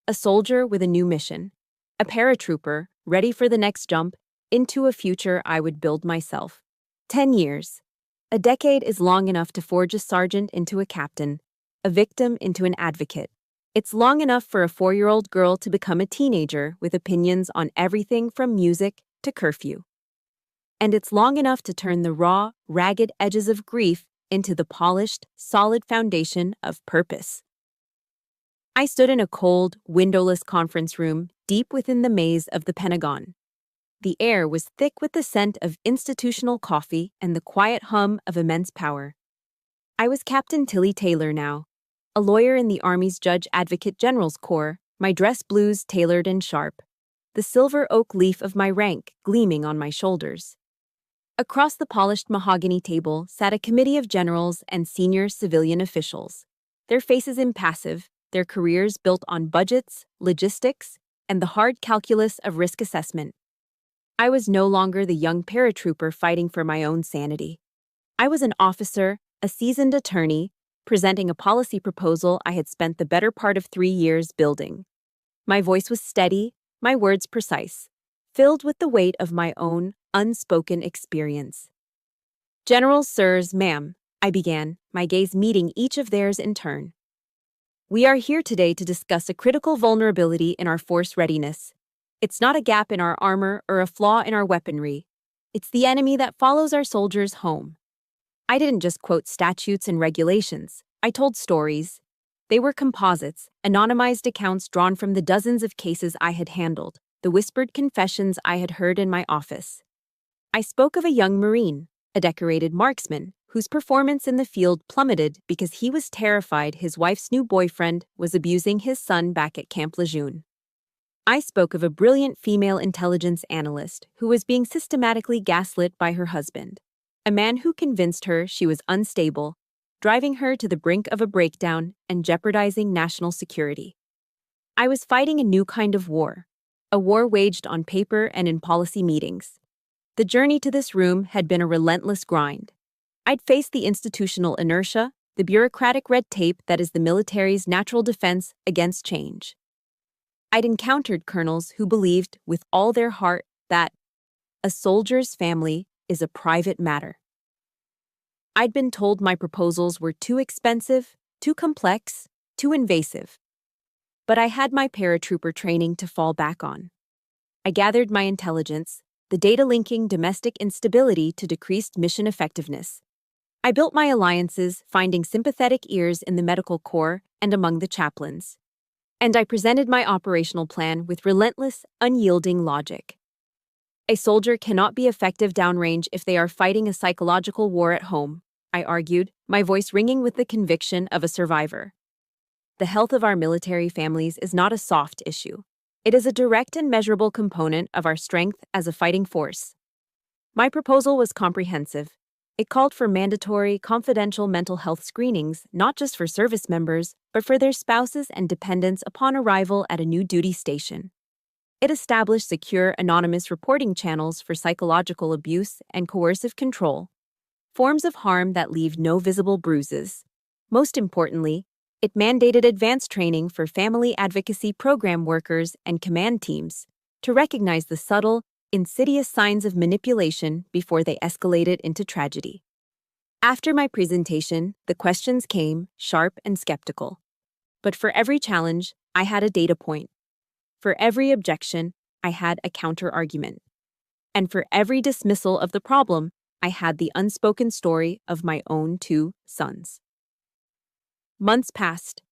A soldier with a new mission. A paratrooper, ready for the next jump into a future I would build myself. 10 years. A decade is long enough to forge a sergeant into a captain, a victim into an advocate. It's long enough for a 4-year-old girl to become a teenager with opinions on everything from music to curfew. And it's long enough to turn the raw, ragged edges of grief into the polished, solid foundation of purpose. I stood in a cold, windowless conference room deep within the maze of the Pentagon. The air was thick with the scent of institutional coffee and the quiet hum of immense power. I was Captain Tilly Taylor now, a lawyer in the Army's Judge Advocate General's Corps, my dress blues tailored and sharp, the silver oak leaf of my rank gleaming on my shoulders. Across the polished mahogany table sat a committee of generals and senior civilian officials, their faces impassive, their careers built on budgets, logistics, and the hard calculus of risk assessment. I was no longer the young paratrooper fighting for my own sanity. I was an officer, a seasoned attorney, presenting a policy proposal I had spent the better part of 3 years building. My voice was steady, my words precise, filled with the weight of my own unspoken experience. "Generals, sirs, ma'am," I began, my gaze meeting each of theirs in turn. "We are here today to discuss a critical vulnerability in our force readiness. It's not a gap in our armor or a flaw in our weaponry. It's the enemy that follows our soldiers home." I didn't just quote statutes and regulations. I told stories. They were composites, anonymized accounts drawn from the dozens of cases I had handled, the whispered confessions I had heard in my office. I spoke of a young Marine, a decorated marksman, whose performance in the field plummeted because he was terrified his wife's new boyfriend was abusing his son back at Camp Lejeune. I spoke of a brilliant female intelligence analyst who was being systematically gaslit by her husband, a man who convinced her she was unstable, driving her to the brink of a breakdown and jeopardizing national security. I was fighting a new kind of war, a war waged on paper and in policy meetings. The journey to this room had been a relentless grind. I'd faced the institutional inertia, the bureaucratic red tape that is the military's natural defense against change. I'd encountered colonels who believed with all their heart that a soldier's family is a private matter. I'd been told my proposals were too expensive, too complex, too invasive. But I had my paratrooper training to fall back on. I gathered my intelligence, the data linking domestic instability to decreased mission effectiveness. I built my alliances, finding sympathetic ears in the medical corps and among the chaplains. And I presented my operational plan with relentless, unyielding logic. A soldier cannot be effective downrange if they are fighting a psychological war at home, I argued, my voice ringing with the conviction of a survivor. The health of our military families is not a soft issue. It is a direct and measurable component of our strength as a fighting force. My proposal was comprehensive. It called for mandatory, confidential mental health screenings, not just for service members, but for their spouses and dependents upon arrival at a new duty station. It established secure, anonymous reporting channels for psychological abuse and coercive control, forms of harm that leave no visible bruises. Most importantly, it mandated advanced training for family advocacy program workers and command teams to recognize the subtle, insidious signs of manipulation before they escalated into tragedy. After my presentation, the questions came, sharp and skeptical. But for every challenge, I had a data point. For every objection, I had a counter-argument. And for every dismissal of the problem, I had the unspoken story of my own 2 sons. Months passed.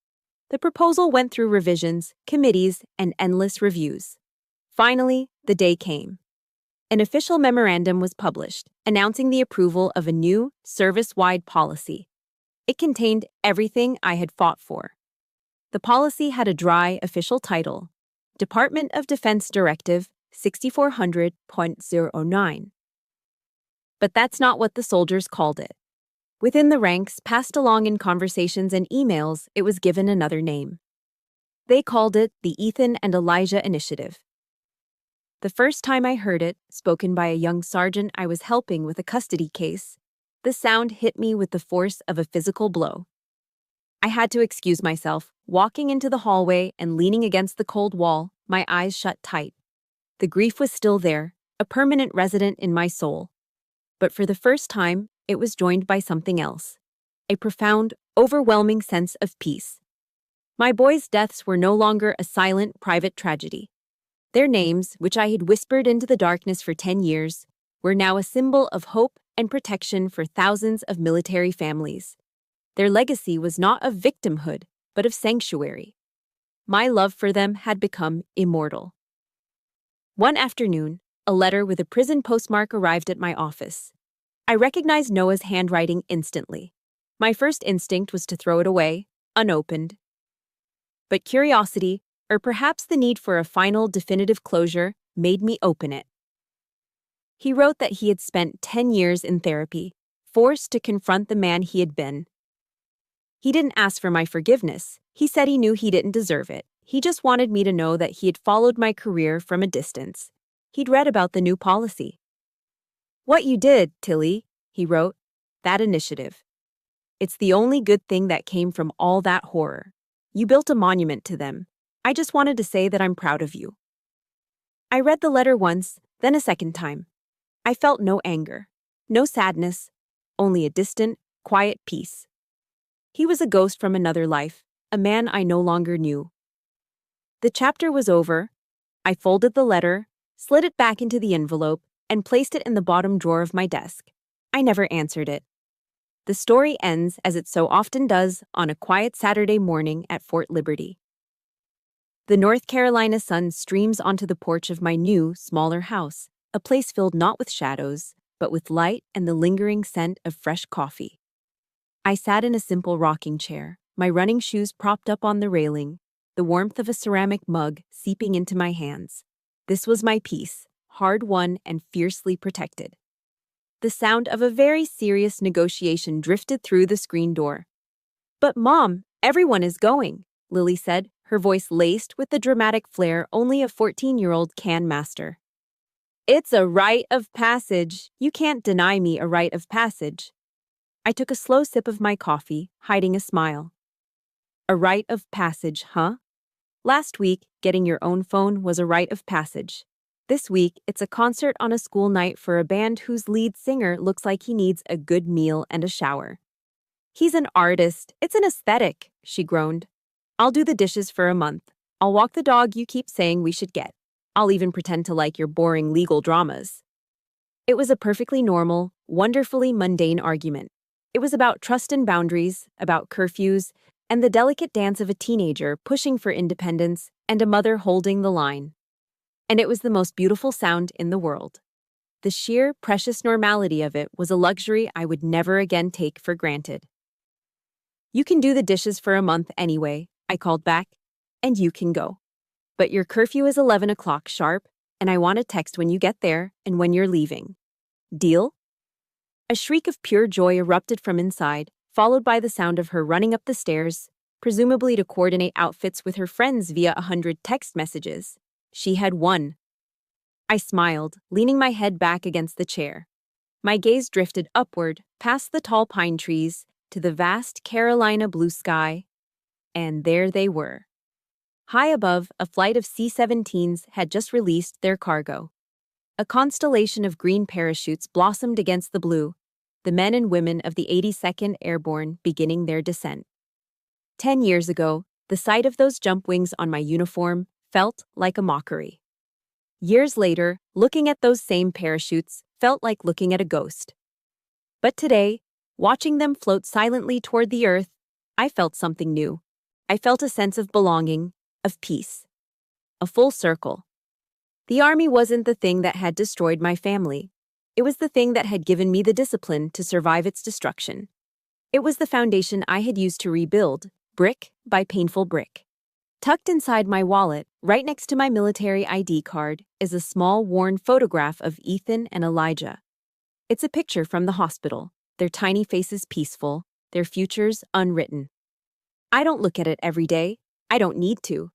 The proposal went through revisions, committees, and endless reviews. Finally, the day came. An official memorandum was published, announcing the approval of a new, service-wide policy. It contained everything I had fought for. The policy had a dry, official title, Department of Defense Directive 6400.09. But that's not what the soldiers called it. Within the ranks, passed along in conversations and emails, it was given another name. They called it the Ethan and Elijah Initiative. The first time I heard it, spoken by a young sergeant I was helping with a custody case, the sound hit me with the force of a physical blow. I had to excuse myself, walking into the hallway and leaning against the cold wall, my eyes shut tight. The grief was still there, a permanent resident in my soul. But for the first time, it was joined by something else, a profound, overwhelming sense of peace. My boys' deaths were no longer a silent, private tragedy. Their names, which I had whispered into the darkness for 10 years, were now a symbol of hope and protection for thousands of military families. Their legacy was not of victimhood, but of sanctuary. My love for them had become immortal. One afternoon, a letter with a prison postmark arrived at my office. I recognized Noah's handwriting instantly. My first instinct was to throw it away, unopened. But curiosity, or perhaps the need for a final, definitive closure, made me open it. He wrote that he had spent 10 years in therapy, forced to confront the man he had been. He didn't ask for my forgiveness. He said he knew he didn't deserve it. He just wanted me to know that he had followed my career from a distance. He'd read about the new policy. "What you did, Tilly," he wrote, "that initiative. It's the only good thing that came from all that horror. You built a monument to them. I just wanted to say that I'm proud of you." I read the letter once, then a second time. I felt no anger, no sadness, only a distant, quiet peace. He was a ghost from another life, a man I no longer knew. The chapter was over. I folded the letter, slid it back into the envelope, and placed it in the bottom drawer of my desk. I never answered it. The story ends, as it so often does, on a quiet Saturday morning at Fort Liberty. The North Carolina sun streams onto the porch of my new, smaller house, a place filled not with shadows, but with light and the lingering scent of fresh coffee. I sat in a simple rocking chair, my running shoes propped up on the railing, the warmth of a ceramic mug seeping into my hands. This was my peace, hard-won and fiercely protected. The sound of a very serious negotiation drifted through the screen door. "But Mom, everyone is going," Lily said, her voice laced with the dramatic flair only a 14-year-old can master. It's a rite of passage. You can't deny me a rite of passage. I took a slow sip of my coffee, hiding a smile. A rite of passage, huh? Last week, getting your own phone was a rite of passage. This week, it's a concert on a school night for a band whose lead singer looks like he needs a good meal and a shower. He's an artist. It's an aesthetic, she groaned. I'll do the dishes for a month. I'll walk the dog you keep saying we should get. I'll even pretend to like your boring legal dramas. It was a perfectly normal, wonderfully mundane argument. It was about trust and boundaries, about curfews, and the delicate dance of a teenager pushing for independence and a mother holding the line. And it was the most beautiful sound in the world. The sheer, precious normality of it was a luxury I would never again take for granted. You can do the dishes for a month anyway, I called back, and you can go. But your curfew is 11 o'clock sharp, and I want a text when you get there and when you're leaving. Deal? A shriek of pure joy erupted from inside, followed by the sound of her running up the stairs, presumably to coordinate outfits with her friends via 100 text messages. She had won. I smiled, leaning my head back against the chair. My gaze drifted upward, past the tall pine trees, to the vast Carolina blue sky. And there they were. High above, a flight of C-17s had just released their cargo. A constellation of green parachutes blossomed against the blue, the men and women of the 82nd Airborne beginning their descent. 10 years ago, the sight of those jump wings on my uniform felt like a mockery. Years later, looking at those same parachutes felt like looking at a ghost. But today, watching them float silently toward the earth, I felt something new. I felt a sense of belonging, of peace. A full circle. The army wasn't the thing that had destroyed my family. It was the thing that had given me the discipline to survive its destruction. It was the foundation I had used to rebuild, brick by painful brick. Tucked inside my wallet, right next to my military ID card, is a small, worn photograph of Ethan and Elijah. It's a picture from the hospital, their tiny faces peaceful, their futures unwritten. I don't look at it every day. I don't need to.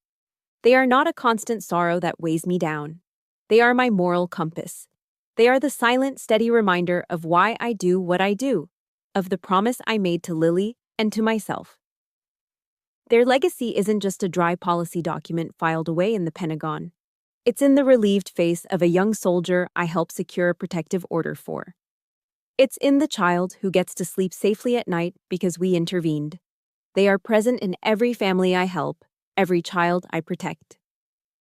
They are not a constant sorrow that weighs me down. They are my moral compass. They are the silent, steady reminder of why I do what I do, of the promise I made to Lily and to myself. Their legacy isn't just a dry policy document filed away in the Pentagon. It's in the relieved face of a young soldier I helped secure a protective order for. It's in the child who gets to sleep safely at night because we intervened. They are present in every family I help, every child I protect.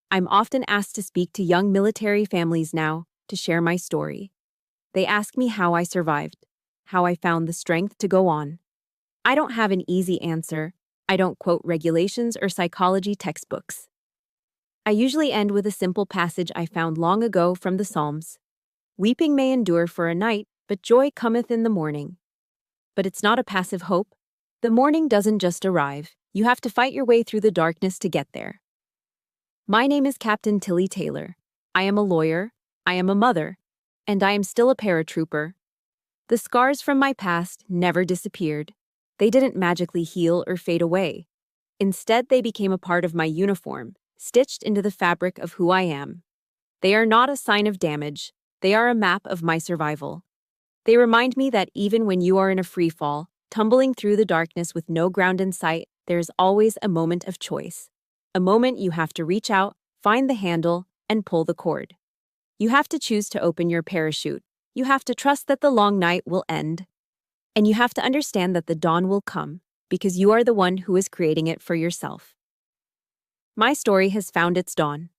I'm often asked to speak to young military families now to share my story. They ask me how I survived, how I found the strength to go on. I don't have an easy answer. I don't quote regulations or psychology textbooks. I usually end with a simple passage I found long ago from the Psalms. Weeping may endure for a night, but joy cometh in the morning. But it's not a passive hope. The morning doesn't just arrive. You have to fight your way through the darkness to get there. My name is Captain Tilly Taylor. I am a lawyer, I am a mother, and I am still a paratrooper. The scars from my past never disappeared. They didn't magically heal or fade away. Instead, they became a part of my uniform, stitched into the fabric of who I am. They are not a sign of damage. They are a map of my survival. They remind me that even when you are in a free fall, tumbling through the darkness with no ground in sight, there is always a moment of choice. A moment you have to reach out, find the handle, and pull the cord. You have to choose to open your parachute. You have to trust that the long night will end. And you have to understand that the dawn will come, because you are the one who is creating it for yourself. My story has found its dawn,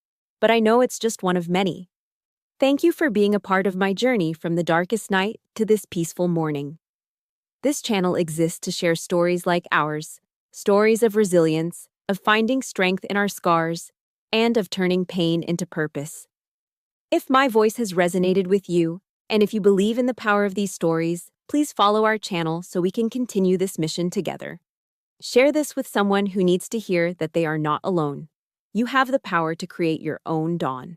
but I know it's just one of many. Thank you for being a part of my journey from the darkest night to this peaceful morning. This channel exists to share stories like ours, stories of resilience, of finding strength in our scars, and of turning pain into purpose. If my voice has resonated with you, and if you believe in the power of these stories, please follow our channel so we can continue this mission together. Share this with someone who needs to hear that they are not alone. You have the power to create your own dawn.